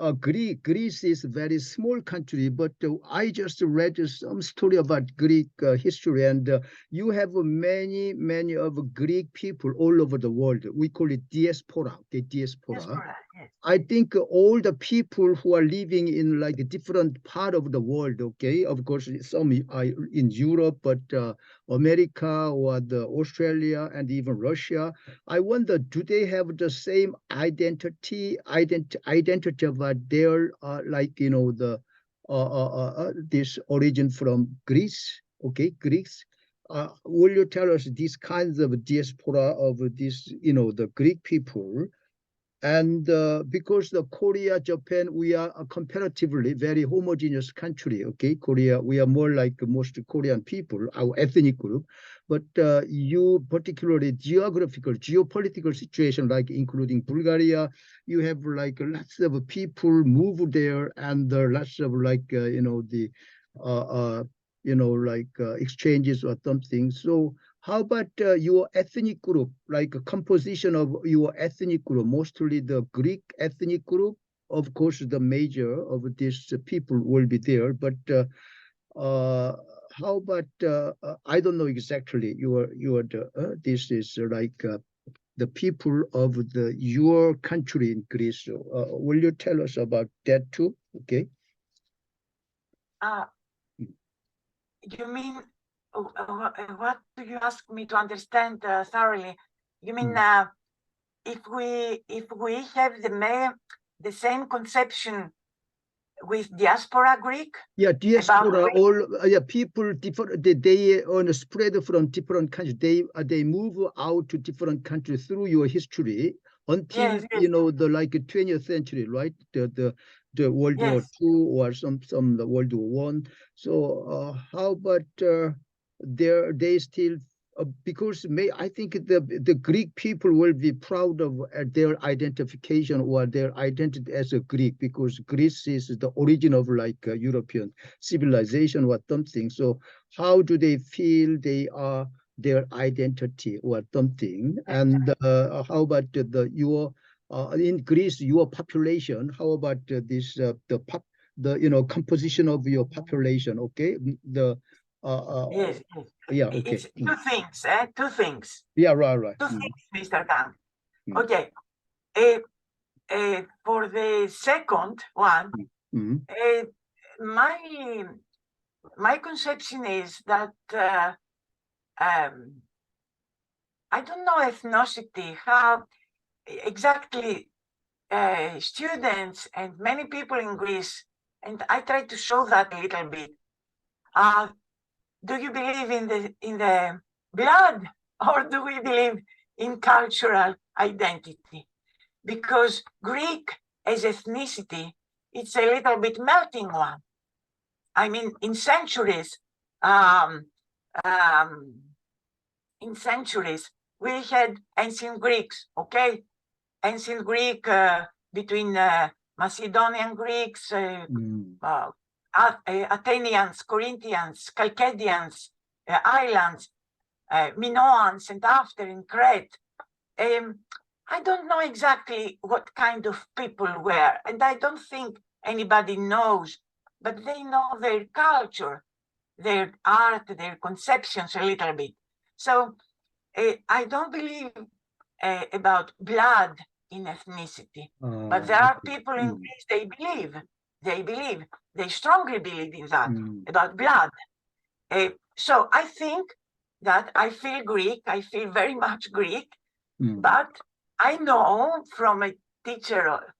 Greece is a very small country, but I just read some story about Greek history, and you have many of Greek people all over the world. We call it diaspora. Okay, diaspora. Yes. I think all the people who are living in like a different part of the world. Okay, of course some are in Europe, but America or Australia and even Russia. I wonder, do they have the same identity of their like this origin from Greece? Okay, Greeks. Will you tell us these kinds of diaspora of this the Greek people? And because the Korea, Japan, we are a comparatively very homogeneous country. Okay, Korea, we are more like most Korean people, our ethnic group. But you particularly geopolitical situation, like including Bulgaria, you have like lots of people move there, and lots of like exchanges or something. So how about your ethnic group, like a composition of your ethnic group, mostly the Greek ethnic group? Of course, the major of these people will be there, but how about, I don't know exactly, this is like the people of your country in Greece. Will you tell us about that too? Okay. You mean, what do you ask me to understand thoroughly? You mean if we have the same conception with diaspora Greek? Yeah, diaspora, all people different. They spread from different countries. They move out to different countries through your history until the like 20th century, right? The World War II or some the World War I. So how about they still because I think the Greek people will be proud of their identification or their identity as a Greek, because Greece is the origin of like European civilization or something. So how do they feel they are their identity or something? And how about your in Greece, your population? How about this the composition of your population? Okay, yes. Yeah, okay. It's two things. Yeah, right. Two things, Mr. Kang. Okay. For the second one, my conception is that I don't know ethnicity, how exactly students and many people in Greece, and I try to show that a little bit, do you believe in the blood, or do we believe in cultural identity? Because Greek as ethnicity, it's a little bit melting one. I mean, in centuries, we had ancient Greeks, okay? Ancient Greek between Macedonian Greeks, Athenians, Corinthians, Chalcidians, islands, Minoans, and after in Crete. I don't know exactly what kind of people were, and I don't think anybody knows, but they know their culture, their art, their conceptions a little bit. So I don't believe about blood in ethnicity, but there are people in Greece, they strongly believe in that, about blood. So I think that I feel Greek, I feel very much Greek, but I know from a teacher,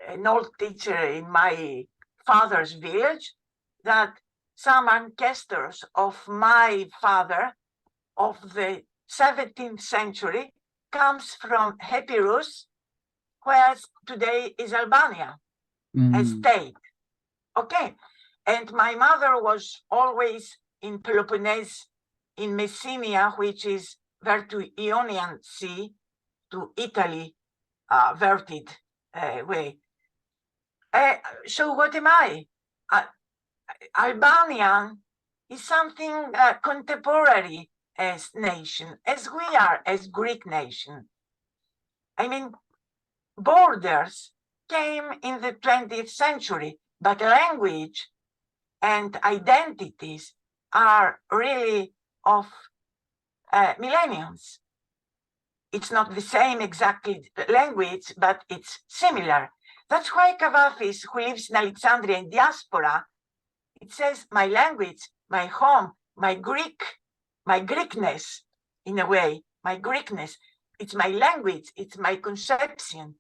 an old teacher in my father's village, that some ancestors of my father of the 17th century comes from Epirus, where today is Albania, a state. Okay, and my mother was always in Peloponnese, in Messenia, which is where to Ionian Sea, to Italy, verted way. So what am I? Albanian is something contemporary as nation, as we are as Greek nation. I mean, borders came in the 20th century, but language and identities are really of millenniums. It's not the same exactly language, but it's similar. That's why Kavafis, who lives in Alexandria in diaspora, it says my language, my home, my Greekness, in a way, my Greekness, it's my language, it's my conception.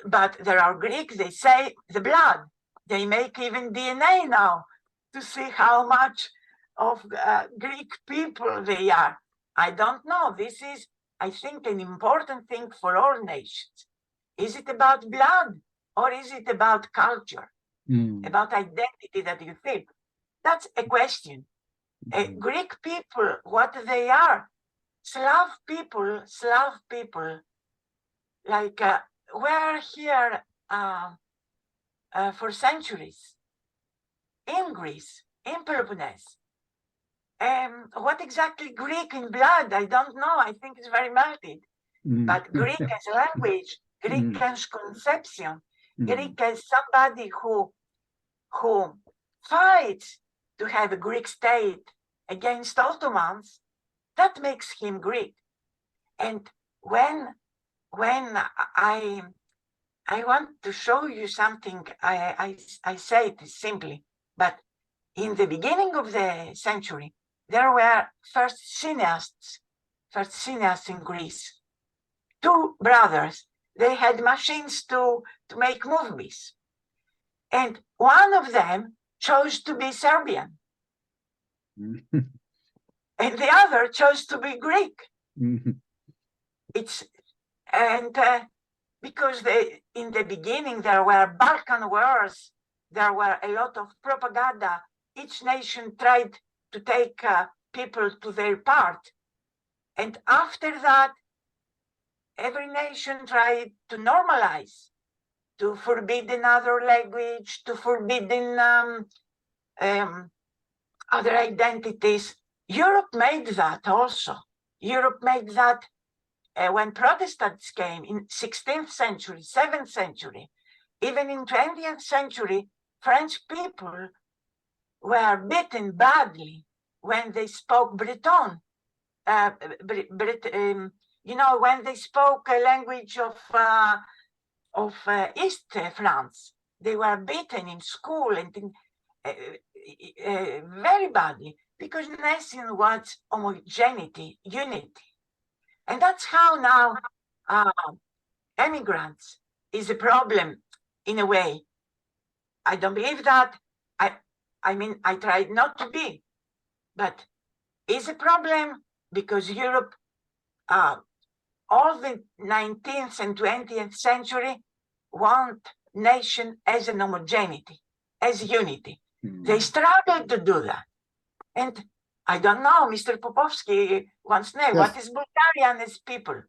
But there are Greeks, they say the blood. They make even DNA now to see how much of Greek people they are. I don't know. This is, I think, an important thing for all nations. Is it about blood or is it about culture, about identity that you feel? That's a question. Greek people, what they are, Slav people, like were here for centuries in Greece, in Peloponnese. What exactly Greek in blood? I don't know. I think it's very melted. But Greek as language, Greek as conception, Greek as somebody who fights to have a Greek state against Ottomans, that makes him Greek. And when I want to show you something, I say it simply, but in the beginning of the century, there were first cineasts in Greece. Two brothers, they had machines to make movies. And one of them chose to be Serbian. And the other chose to be Greek. Because in the beginning there were Balkan wars, there were a lot of propaganda. Each nation tried to take people to their part. And after that, every nation tried to normalize, to forbid another language, to forbid other identities. Europe made that also. Europe made that when Protestants came in 16th century, 7th century, even in 20th century, French people were beaten badly when they spoke Breton. When they spoke a language of East France, they were beaten in school and very badly, because nation was homogeneity, unity. And that's how now immigrants is a problem in a way. I don't believe that. I mean, I tried not to be, But is a problem because Europe, all the 19th and 20th century want nation as an homogeneity, as unity. They struggled to do that. And I don't know, Mr. Popovski wants to know, what is Bulgarian as people?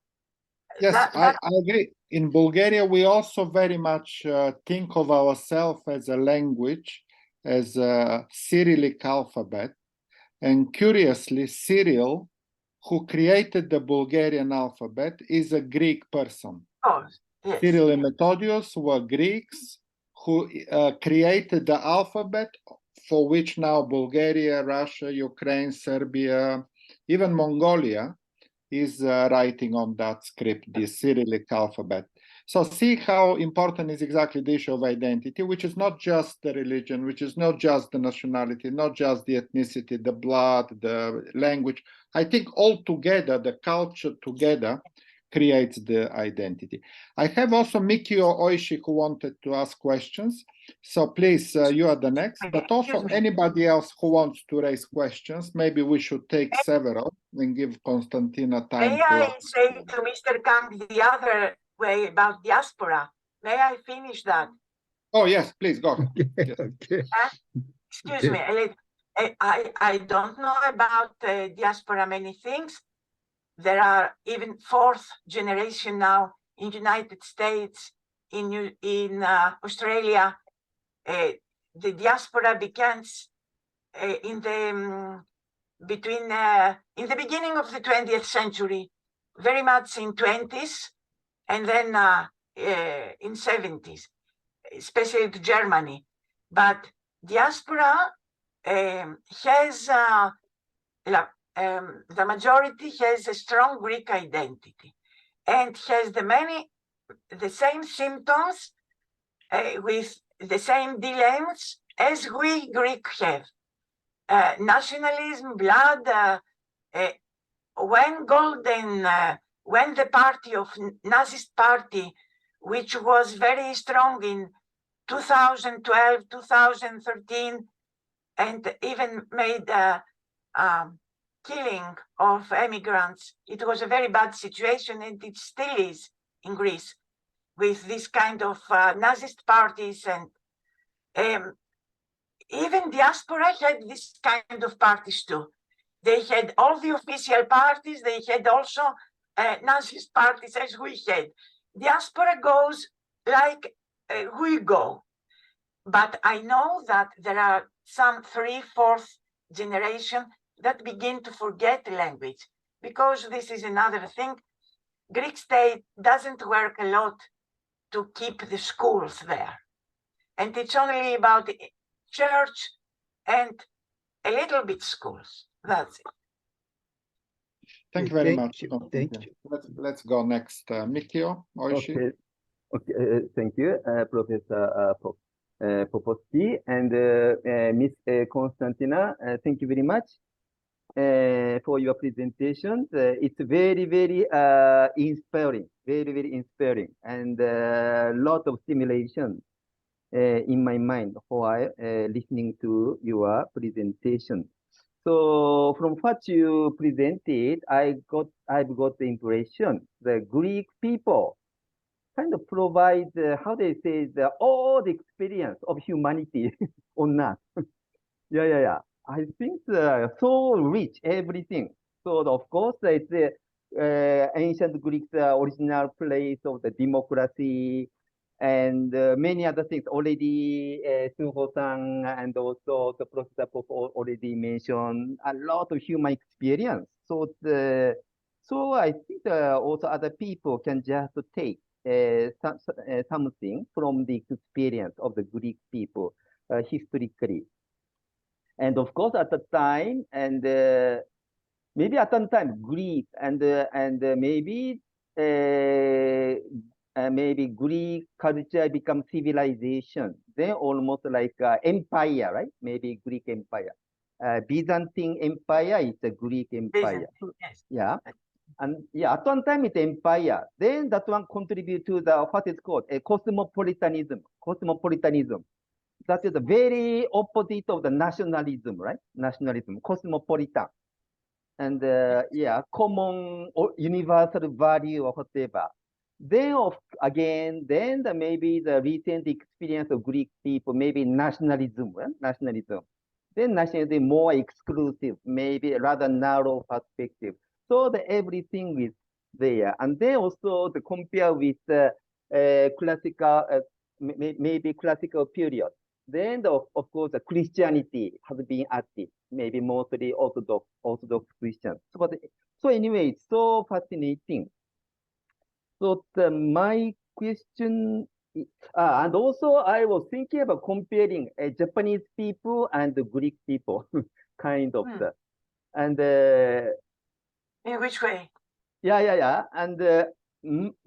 Yes, I agree. In Bulgaria, we also very much think of ourselves as a language, as a Cyrillic alphabet. And curiously, Cyril, who created the Bulgarian alphabet, is a Greek person. Oh, yes. Cyril and Methodius were Greeks who created the alphabet for which now Bulgaria, Russia, Ukraine, Serbia, even Mongolia is writing on that script, the Cyrillic alphabet. So see how important is exactly the issue of identity, which is not just the religion, which is not just the nationality, not just the ethnicity, the blood, the language. I think all together, the culture together creates the identity. I have also Mikio Oishi who wanted to ask questions. So please, you are the next, but also anybody else who wants to raise questions. Maybe we should take several and give Konstantina time. May I say to Mr. Kamp the other way about diaspora? May I finish that? Oh, yes, please, go ahead. Yes. Okay. Excuse me, I don't know about diaspora many things. There are even fourth generation now in United States, in Australia. The diaspora begins in the beginning of the 20th century, very much in 20s, and then in 70s, especially to Germany. But diaspora has the majority has a strong Greek identity and has the same symptoms with the same dilemmas as we Greek have. Nationalism, blood, when the party of Nazist party, which was very strong in 2012, 2013, and even made killing of immigrants. It was a very bad situation, and it still is in Greece with this kind of Nazist parties. And even diaspora had this kind of parties too. They had all the official parties. They had also Nazist parties as we had. Diaspora goes like we go. But I know that there are some 3/4 generation that begin to forget language, because this is another thing. Greek state doesn't work a lot to keep the schools there. And it's only about church and a little bit schools. That's it. Thank you very much. Thank you. Let's go next. Mikio Oishi. Okay. Thank you, Professor Popovski and Miss Konstantina. Thank you very much for your presentation. It's very, very inspiring, very inspiring, and a lot of stimulation in my mind while listening to your presentation. So from what you presented, I've got the impression the Greek people kind of provide how they say all the experience of humanity on us. Yeah. I think so rich everything. So of course it's ancient Greeks original place of the democracy and many other things already Sunho-san and also the Professor Pop already mentioned a lot of human experience. So I think also other people can just take something from the experience of the Greek people historically. And of course, at the time, and maybe at that time, Greek and maybe Greek culture become civilization. Then almost like empire, right? Maybe Greek empire. Byzantine Empire is a Greek empire. Yes. Yeah. And yeah, at one time it's empire. Then that one contribute to the what is called a cosmopolitanism. that is the very opposite of the nationalism, right? Nationalism, cosmopolitan, and common or universal value or whatever. Then then maybe the recent experience of Greek people, maybe nationalism, right? Nationalism. Then nationalism more exclusive, maybe rather narrow perspective. So everything is there, and then also to compare with classical, maybe classical period. Then of course the Christianity has been active, maybe mostly Orthodox Christians. So anyway, it's so fascinating. So my question, and also I was thinking about comparing Japanese people and the Greek people, kind of. And in which way? Yeah. And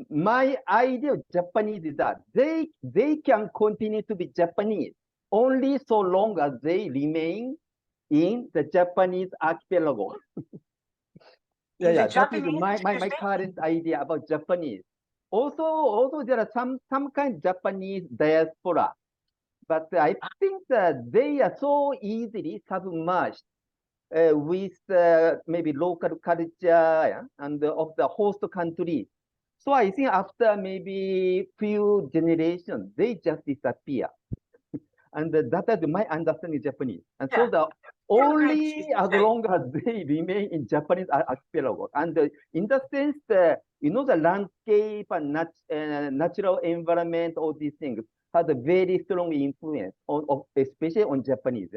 my idea of Japanese is that they can continue to be Japanese only so long as they remain in the Japanese archipelago. That is my current idea about Japanese. Also there are some kind of Japanese diaspora, but I think that they are so easily submerged with maybe local culture and of the host country. So I think after maybe few generations, they just disappear. And that is my understanding of Japanese. And so only as long as they remain in Japanese archipelago. And in the sense, the landscape and natural environment, all these things has a very strong influence especially on Japanese.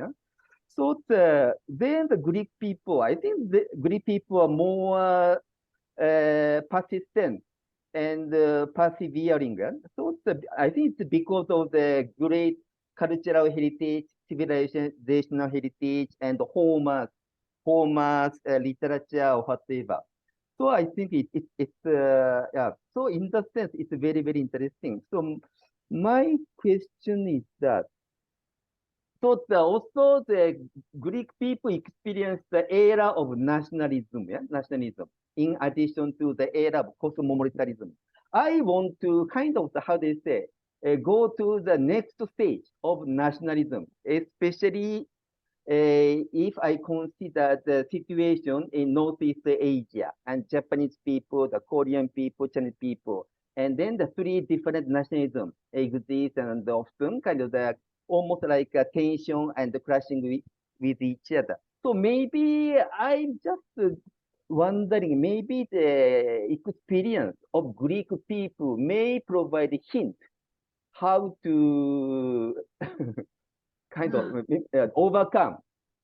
So then the Greek people, I think the Greek people are more persistent and persevering. So I think it's because of the great cultural heritage, civilizational heritage, and hallmarks, literature or whatever. So I think it's So in that sense, it's very, very interesting. So my question is that, so also the Greek people experienced the era of nationalism, in addition to the era of cosmopolitanism. I want to kind of, how they say, go to the next stage of nationalism, especially if I consider the situation in Northeast Asia and Japanese people, the Korean people, Chinese people, and then the three different nationalisms exist and often kind of almost like a tension and clashing with each other. So maybe I'm just wondering, maybe the experience of Greek people may provide a hint how to kind of overcome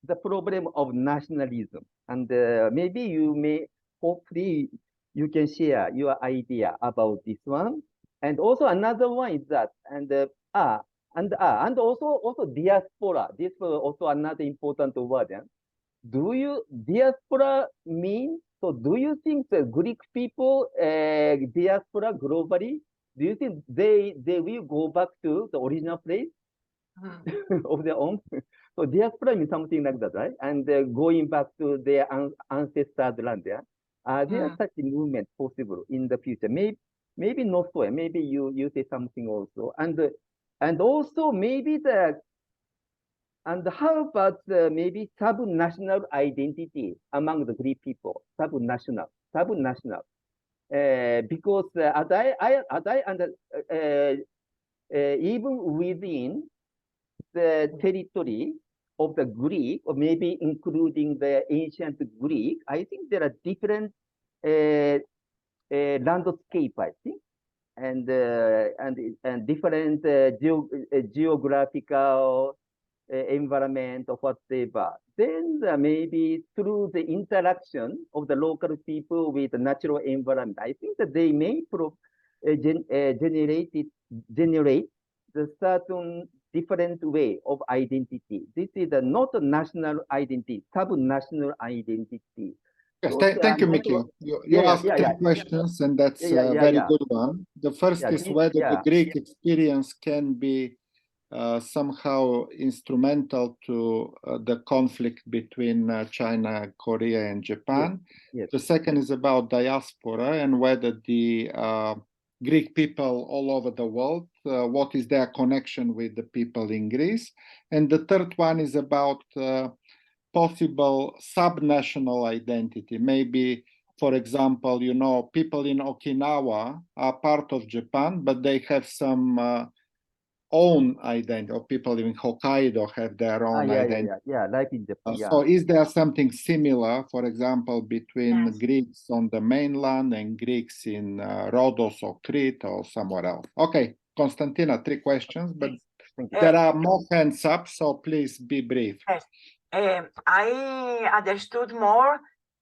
the problem of nationalism. And maybe you may, hopefully, you can share your idea about this one. And also another one is that, and also diaspora. This is also another important word. Diaspora mean? So do you think the Greek people diaspora globally? Do you think they will go back to the original place of their own? So diaspora means something like that, right? And going back to their ancestors' land. There such a movement possible in the future? Maybe not so. Maybe you say something also. And also maybe and how about maybe sub-national identity among the Greek people? Sub-national. Because as I even within the territory of the Greek, or maybe including the ancient Greek, I think there are different landscape, I think, and different geographical environment or whatever. Then maybe through the interaction of the local people with the natural environment, I think that they may generate the certain different way of identity. This is not a national identity, sub-national identity. Yes, thank you, Mickey. You asked two questions, and that's a very good one. The first is whether the Greek experience can be somehow instrumental to the conflict between China, Korea, and Japan. The second is about diaspora and whether the Greek people all over the world what is their connection with the people in Greece. And the third one is about possible subnational identity. Maybe, for example, you know, people in Okinawa are part of Japan, but they have some own identity, or people in Hokkaido have their own identity. Like in Japan. So is there something similar, for example, between Yes. Greeks on the mainland and Greeks in Rhodos or Crete or somewhere else? Okay, Konstantina, 3 questions, but there are more hands up, so please be brief. Yes. I understood more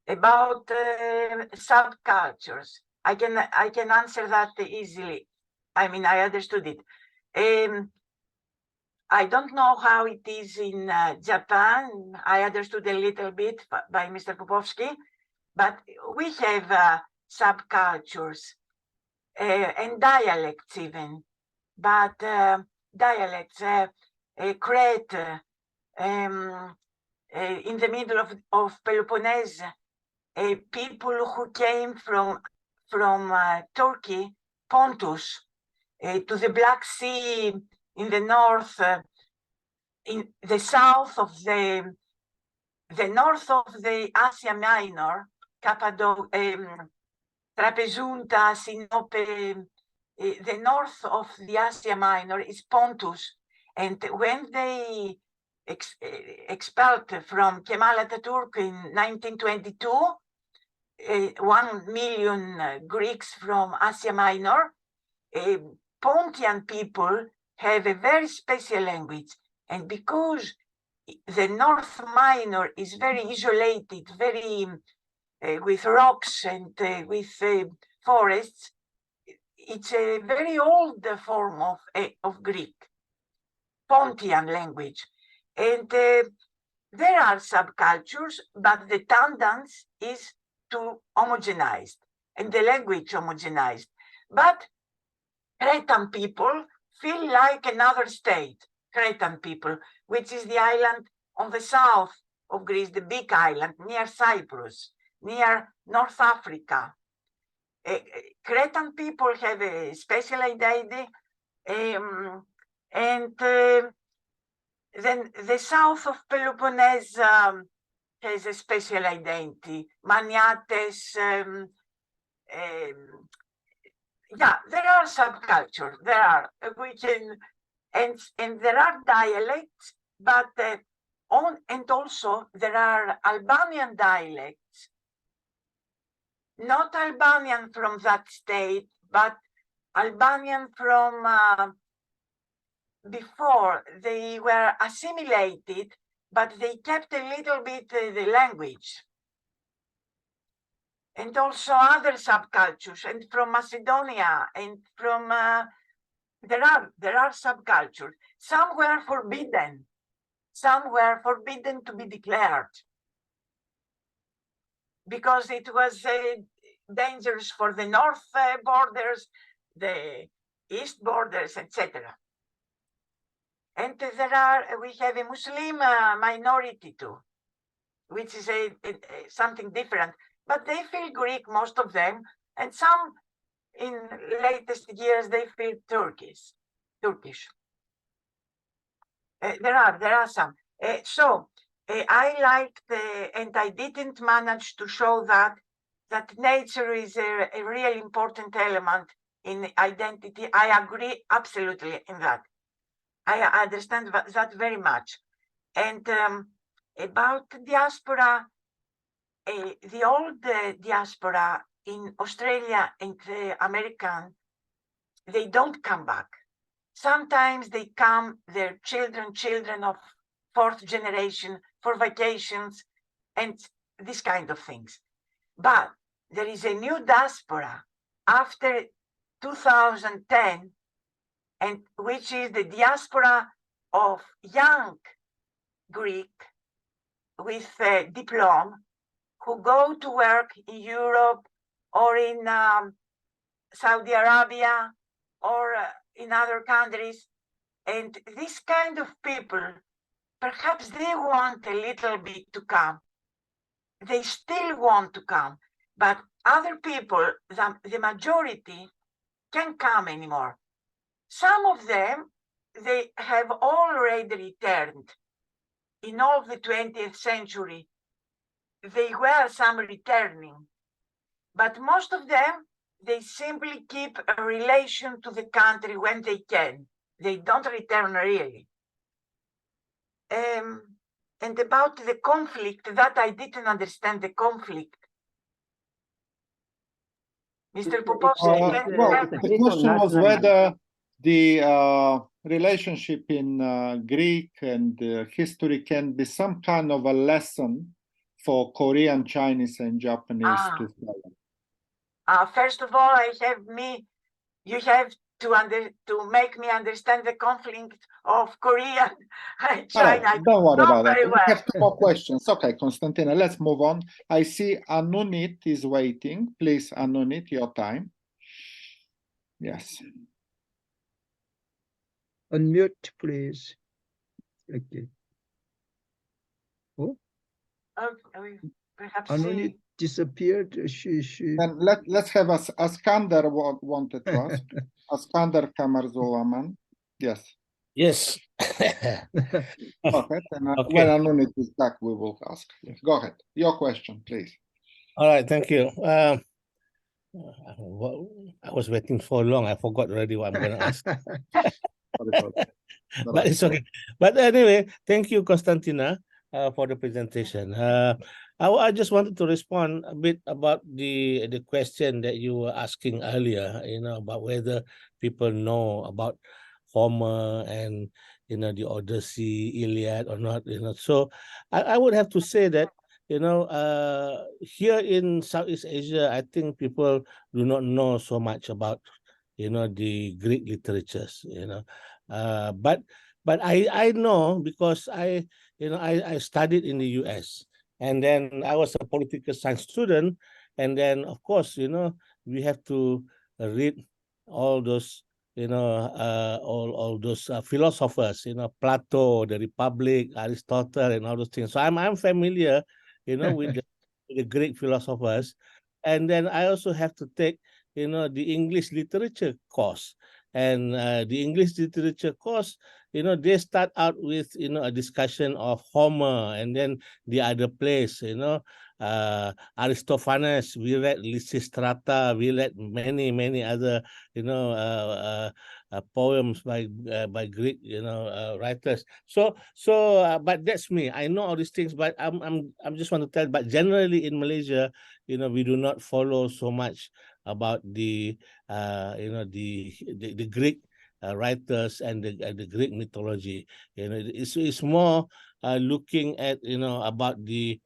about subcultures. I can answer that easily. I mean, I understood it. I don't know how it is in Japan. I understood a little bit by Mr. Popovski, but we have subcultures and dialects even. But dialects, Crete, in the middle of Peloponnese, people who came from Turkey, Pontus, to the Black Sea in the north, in the south of the north of the Asia Minor, Cappadocia, Trapezuunta, Sinope, the north of the Asia Minor is Pontus. And when they expelled from Kemal Atatürk in 1922, 1 million Greeks from Asia Minor, Pontian people have a very special language. And because the North Minor is very isolated, very with rocks and with forests, it's a very old form of Greek, Pontian language. And there are subcultures, but the tendency is to homogenize, and the language homogenized. But Cretan people feel like another state, Cretan people, which is the island on the south of Greece, the big island near Cyprus, near North Africa. Cretan people have a special identity, and then the south of Peloponnese has a special identity. Maniates, yeah, there are subcultures. There are and there are dialects, but and also there are Albanian dialects. Not Albanian from that state, but Albanian from before. They were assimilated, but they kept a little bit the language. And also other subcultures, and from Macedonia, and from there are subcultures. Some were forbidden. Some were forbidden to be declared because it was dangerous for the north borders, the east borders, etc. And we have a Muslim minority too, which is something different. But they feel Greek, most of them, and some in latest years they feel Turkish. There are some. So I liked, and I didn't manage to show that nature is a really important element in identity. I agree absolutely in that. I understand that very much. And about diaspora, the old diaspora in Australia and American, they don't come back. Sometimes they come, their children of 4th generation for vacations and this kind of things. But there is a new diaspora after 2010, and which is the diaspora of young Greek with a diploma who go to work in Europe or in Saudi Arabia or in other countries. And this kind of people, perhaps they want a little bit to come. They still want to come, but other people, the majority, can't come anymore. some of them, they have already returned. In all the 20th century, they were some returning, but most of them, they simply keep a relation to the country when they can. They don't return really. And about the conflict, that I didn't understand the conflict. Mr. Popovski, well, the question was whether the relationship in Greek and history can be some kind of a lesson for Korean, Chinese, and Japanese to follow. First of all, you have to make me understand the conflict of Korea and China. Right, don't worry about that. Very We well. have 2 more questions. Okay, Konstantina, let's move on. I see Anunit is waiting. Please, Anunit, your time. Yes. Unmute, please. Okay. Oh, perhaps Anunit disappeared. Then let's have Askander wanted to ask. Askander Kamarzulaman. Yes. Yes. Go ahead. And Okay. when Anunit is back, we will ask. Yes. Go ahead. Your question, please. All right, thank you. Well, I was waiting for long. I forgot already what I'm going to ask. But it's okay. But anyway, thank you, Konstantina, for the presentation. I just wanted to respond a bit about the question that you were asking earlier, about whether people know about Homer and, the Odyssey, Iliad or not, So I would have to say that, here in Southeast Asia, I think people do not know so much about, the Greek literatures, but I know because I studied in the US, and then I was a political science student, and then of course, we have to read all those, all those philosophers, Plato, the Republic, Aristotle, and all those things. So I'm familiar, with the Greek philosophers, and then I also have to take, the English literature course, and the English literature course, they start out with, a discussion of Homer, and then the other place, Aristophanes, we read Lysistrata, we read many other, poems by Greek, writers. So, but that's me. I know all these things, but I'm just want to tell. But generally in Malaysia, we do not follow so much about the the Greek writers and the Greek mythology. It's more looking at about the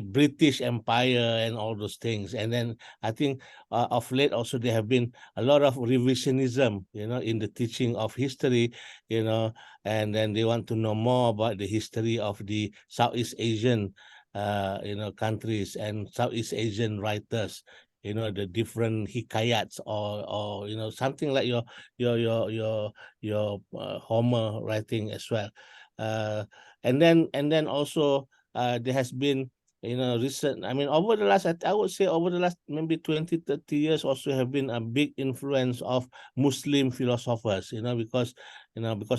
British Empire and all those things. And then I think of late also there have been a lot of revisionism, in the teaching of history, and then they want to know more about the history of the Southeast Asian countries and Southeast Asian writers, the different hikayats or something like your Homer writing as well. And then also there has been recent, I mean, over the last, I would say over the last maybe 20-30 years also have been a big influence of Muslim philosophers, because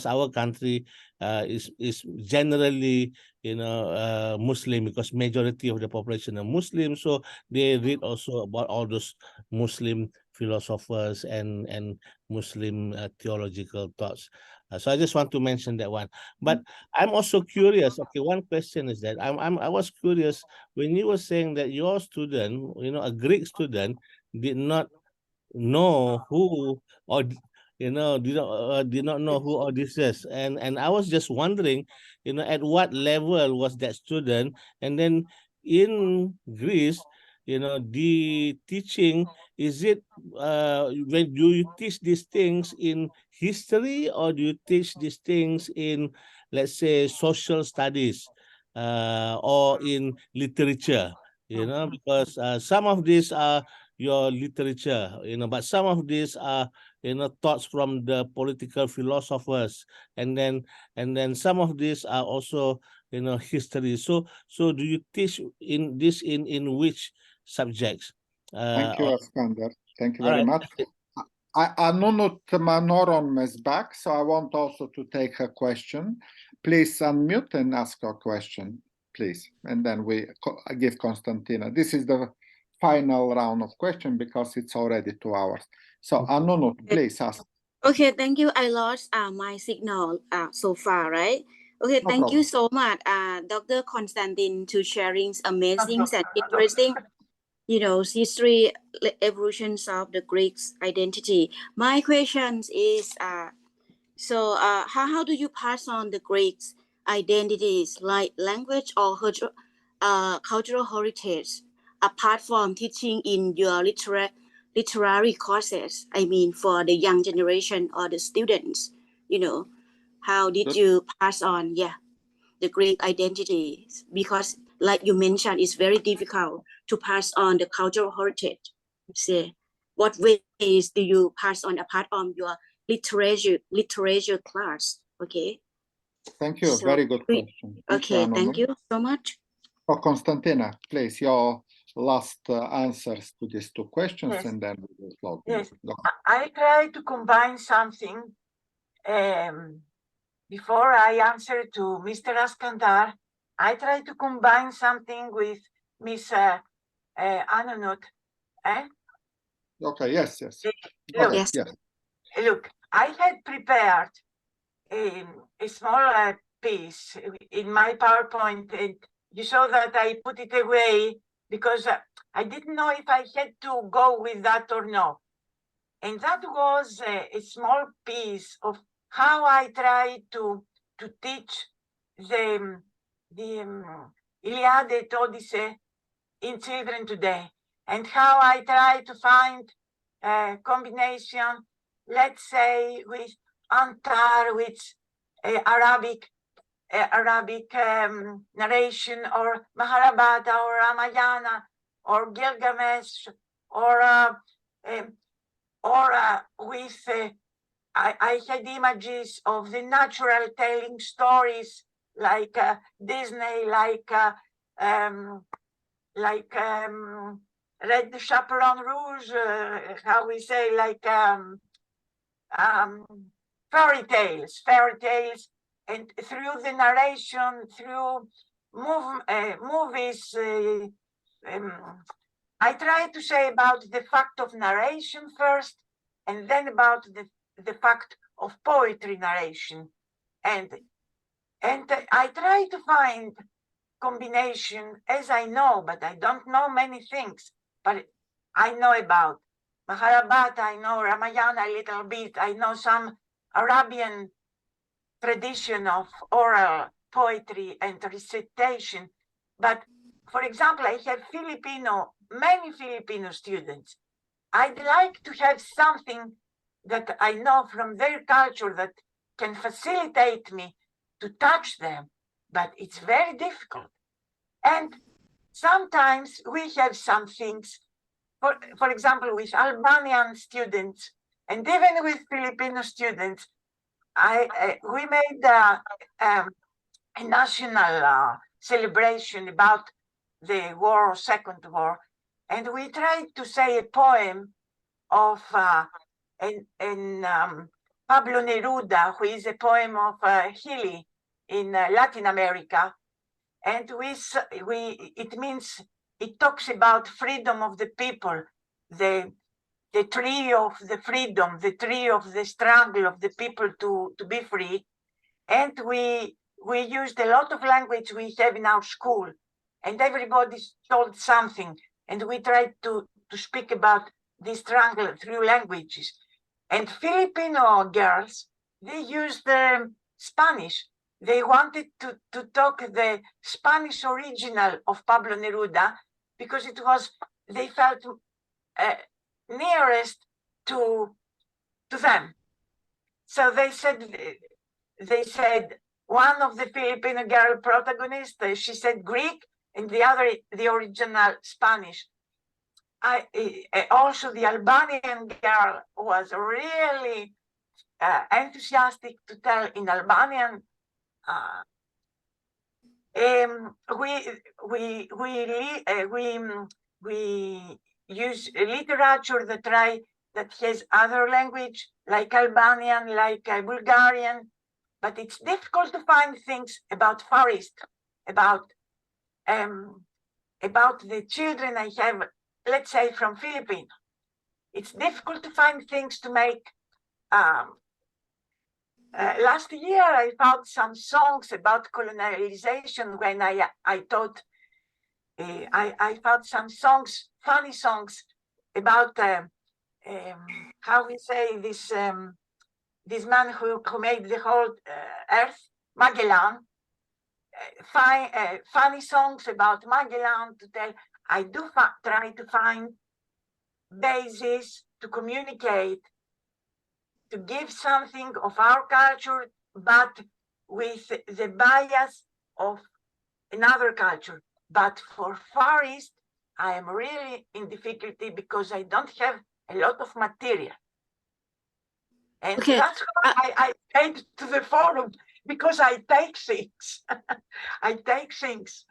our country is generally Muslim, because majority of the population are Muslim, so they read also about all those Muslim philosophers and Muslim theological thoughts. So I just want to mention that one. But I'm also curious. Okay, one question is that I was curious when you were saying that your student, a Greek student, did not know who or did not know who Odysseus, and I was just wondering, at what level was that student, and then in Greece, the teaching, is it when do you teach these things in history, or do you teach these things in, let's say, social studies or in literature, because some of these are your literature, but some of these are thoughts from the political philosophers, and then some of these are also history. So do you teach in which subjects? Thank you, Askander. Thank you very much. Anunut Manoron is back, so I want also to take a question. Please unmute and ask your question, please. And then we give Konstantina. This is the final round of questions because it's already 2 hours. So Anunut, please ask. Okay, thank you. I lost my signal so far, right? Okay, No thank problem. you so much, Dr. Konstantin, to sharing amazing and interesting, history, evolutions of the Greeks' identity. My question is, how do you pass on the Greeks' identities like language or cultural heritage apart from teaching in your literary courses? I mean, for the young generation or the students, how did you pass on, the Greek identities? Because, like you mentioned, it's very difficult to pass on the cultural heritage. Say, what ways do you pass on apart from your literature class? Okay. Thank you. So, very good question. Thank you so much. Oh, Konstantina, please, your last answers to these 2 questions, Yes. and then we will close. Yes, I try to combine something. Before I answer to Mr. Askandar, I try to combine something with Miss Anunut. Okay, yes. Look, yes. Look, I had prepared a small piece in my PowerPoint, and you saw that I put it away because I didn't know if I had to go with that or not. And that was a small piece of how I try to teach the Iliad and Odyssey in children today, and how I try to find a combination, let's say, with Antar, with Arabic narration, or Mahabharata, or Ramayana, or Gilgamesh, or with I had images of the natural telling stories like Disney, like Red Chaperon Rouge, how we say, like fairy tales, and through the narration, through movies, I try to say about the fact of narration first, and then about the fact of poetry narration, and I try to find combination as I know, but I don't know many things, but I know about Mahabharata, I know Ramayana a little bit, I know some Arabian tradition of oral poetry and recitation, but for example, I have many Filipino students. I'd like to have something that I know from their culture that can facilitate me to touch them, but it's very difficult. And sometimes we have some things, for example, with Albanian students, and even with Filipino students, we made a national celebration about the war, Second War, and we tried to say a poem of Pablo Neruda, who is a poem of Chile in Latin America, and it talks about freedom of the people, the tree of the freedom, the tree of the struggle of the people to be free, and we used a lot of language we have in our school, and everybody told something, and we tried to speak about this struggle through languages. And Filipino girls, they used Spanish. They wanted to talk the Spanish original of Pablo Neruda because they felt nearest to them. So they said one of the Filipino girl protagonists, she said Greek, and the other, the original Spanish. Also, the Albanian girl was really enthusiastic to tell in Albanian. We use literature that try that has other language, like Albanian, like Bulgarian, but it's difficult to find things about Far East, about the children I have, let's say, from Philippines. It's difficult to find things to make. Last year, I found some songs about colonialization when I taught. I found some songs, funny songs about how we say this man who made the whole earth, Magellan. Funny songs about Magellan to tell. I do try to find basis to communicate, to give something of our culture, but with the bias of another culture. But for Far East, I am really in difficulty because I don't have a lot of material. And that's why I came to the forum, because I take things. I take things.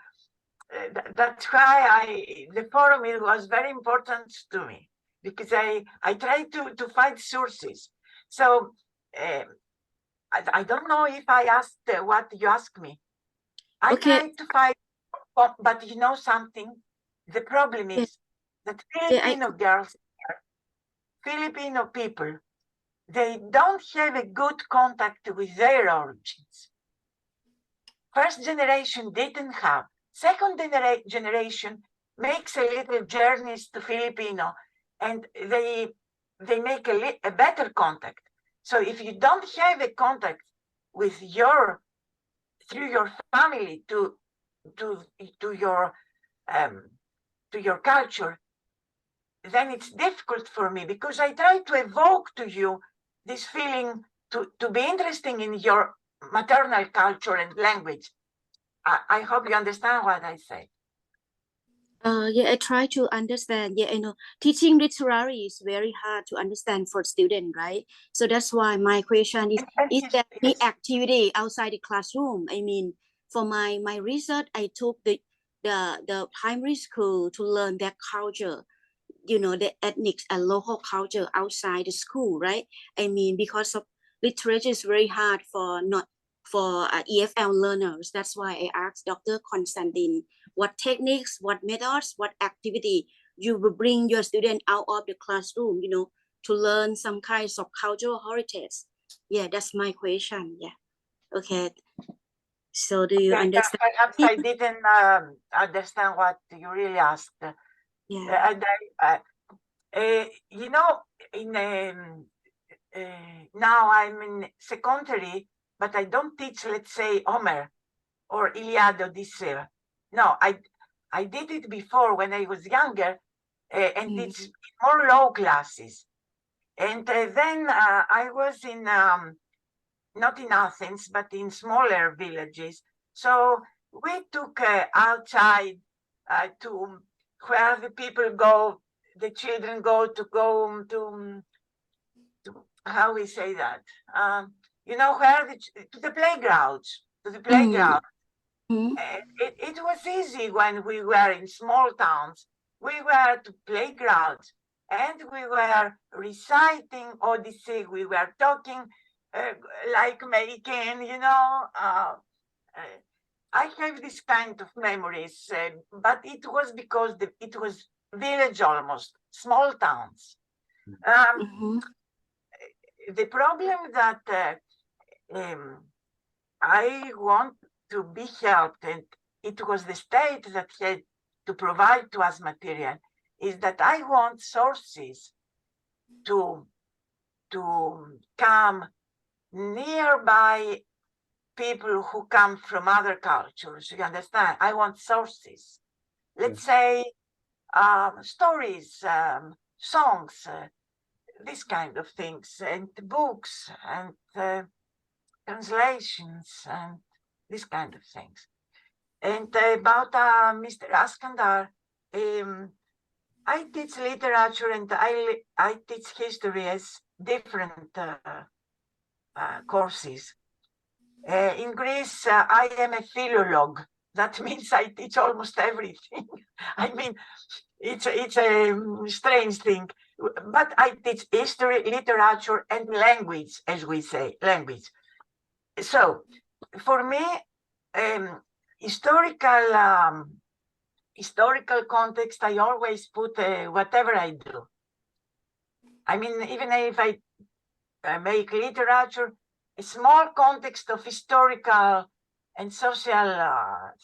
That's why the forum was very important to me, because I try to find sources. So I don't know if I asked what you asked me. I try to find, but you know something? The problem is that Filipino girls, Filipino people, they don't have a good contact with their origins. First generation didn't have. Second generation makes a little journeys to Filipino, and they make a better contact. So if you don't have a contact with through your family to your culture, then it's difficult for me, because I try to evoke to you this feeling to be interesting in your maternal culture and language. I hope you understand what I say. Yeah, I try to understand. Yeah, I know teaching literary is very hard to understand for students, right? So that's why my question is there any activity outside the classroom? I mean, for my research, I took the primary school to learn their culture, you know, the ethnic and local culture outside the school, right? I mean, because of literature is very hard for EFL learners. That's why I asked Dr. Konstantin, what techniques, what methods, what activity you will bring your student out of the classroom, you know, to learn some kinds of cultural heritage. Yeah, that's my question. Yeah. Okay. So do you understand? Perhaps I didn't understand what you really asked. Yeah. You know, now I'm in secondary, but I don't teach, let's say, Homer or Iliad, Odyssey. No, I did it before when I was younger, and it's more low classes. And then I was in, not in Athens, but in smaller villages. So we took outside to where the people go, the children go to how we say that? You know, where to the playgrounds, It was easy when we were in small towns. We were to playgrounds, and we were reciting Odyssey. We were talking like making, you know. I have this kind of memories, but it was because it was village almost, small towns. The problem that I want to be helped, and it was the state that had to provide to us material, is that I want sources to come nearby people who come from other cultures. You understand? I want sources. Let's say stories, songs, this kind of things, and books, and translations, and this kind of things. And about Mr. Askandar, I teach literature and I teach history as different courses. In Greece, I am a philolog. That means I teach almost everything. I mean, it's a strange thing. but I teach history, literature, and language, as we say, language. So for me, historical context, I always put whatever I do. I mean, even if I make literature, a small context of historical and social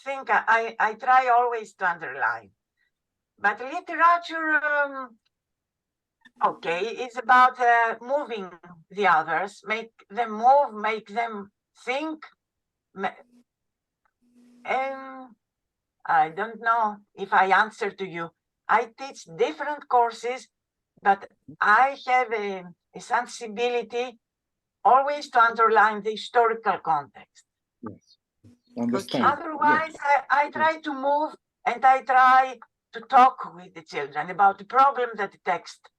thing, I try always to underline. But literature, okay, it's about moving the others, make them move, make them think. And I don't know if I answer to you. I teach different courses, but I have a sensibility always to underline the historical context. Yes, understand. Otherwise, yes. I try to move and I try to talk with the children about the problem that the text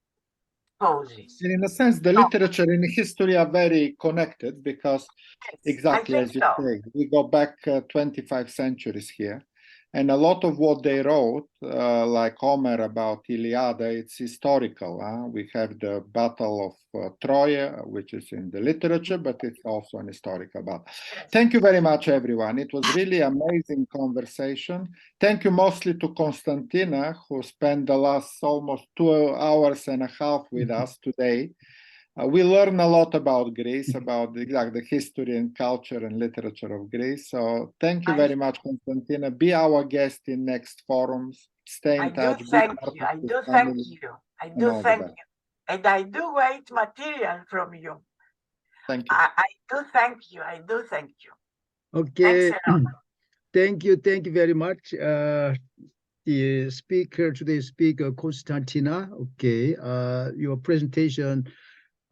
poses. And in a sense, the literature and history are very connected because, yes, exactly as you say, we go back 25 centuries here. And a lot of what they wrote, like Homer about Iliad, it's historical. We have the Battle of Troy, which is in the literature, but it's also an historical battle. Thank you very much, everyone. It was really amazing conversation. Thank you mostly to Konstantina, who spent the last almost 2 hours and a half with us today. We learn a lot about Greece, about the history and culture and literature of Greece. So thank you very much, Konstantina. Be our guest in next forums. Stay in touch. I do thank you. I do thank you. And I do wait material from you. Thank you. I do thank you. I do thank you. Okay. Thank you very much. The speaker, today's speaker, Konstantina. Okay. Your presentation,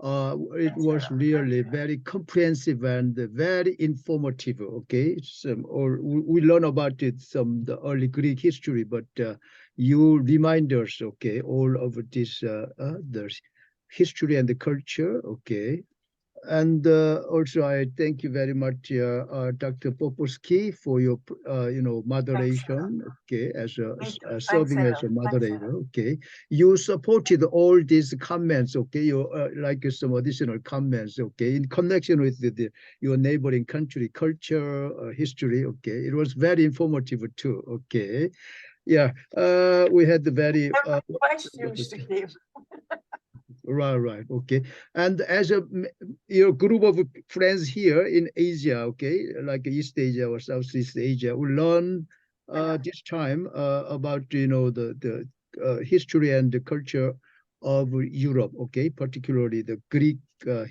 it was really very comprehensive and very informative. Okay, we learn about it some the early Greek history, but you remind us, okay, all of this the history and the culture. Okay, and also I thank you very much, Dr. Popovski, for your moderation. Okay, as serving as a moderator. Okay, you supported all these comments. Okay, you like some additional comments. Okay, in connection with your neighboring country culture, history. Okay, it was very informative too. Okay, yeah, we had the very questions to give. Right. Okay. And as your group of friends here in Asia, okay, like East Asia or Southeast Asia, will learn this time about the history and the culture of Europe. Okay, particularly the Greek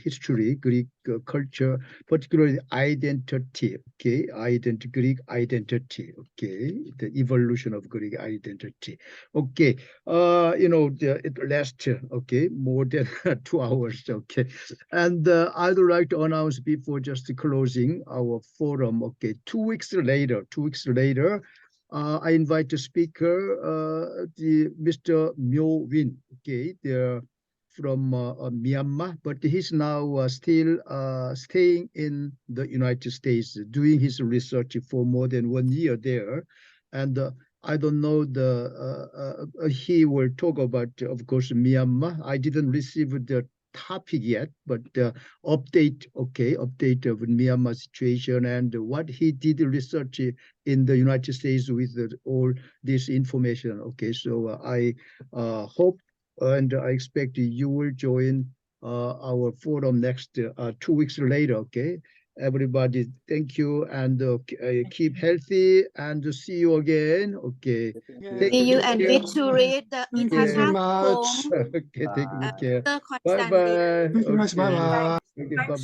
history, Greek culture, particularly identity. Okay, Greek identity. Okay, the evolution of Greek identity. Okay, it lasts okay more than 2 hours. Okay, and I would like to announce before just closing our forum. Okay, 2 weeks later. I invite the speaker, Mr. Myo Win. Okay, they're from Myanmar, but he's now still staying in the United States, doing his research for more than 1 year there. And I don't know he will talk about, of course, Myanmar. I didn't receive the topic yet, but update of Myanmar situation and what he did research in the United States with all this information. Okay, so I hope and I expect you will join our forum next 2 weeks later. Okay, everybody, thank you, and keep healthy, and see you again. Okay, see you, and need to read the Itacha poem. Okay, take good care. Bye Bye. bye. Okay, bye.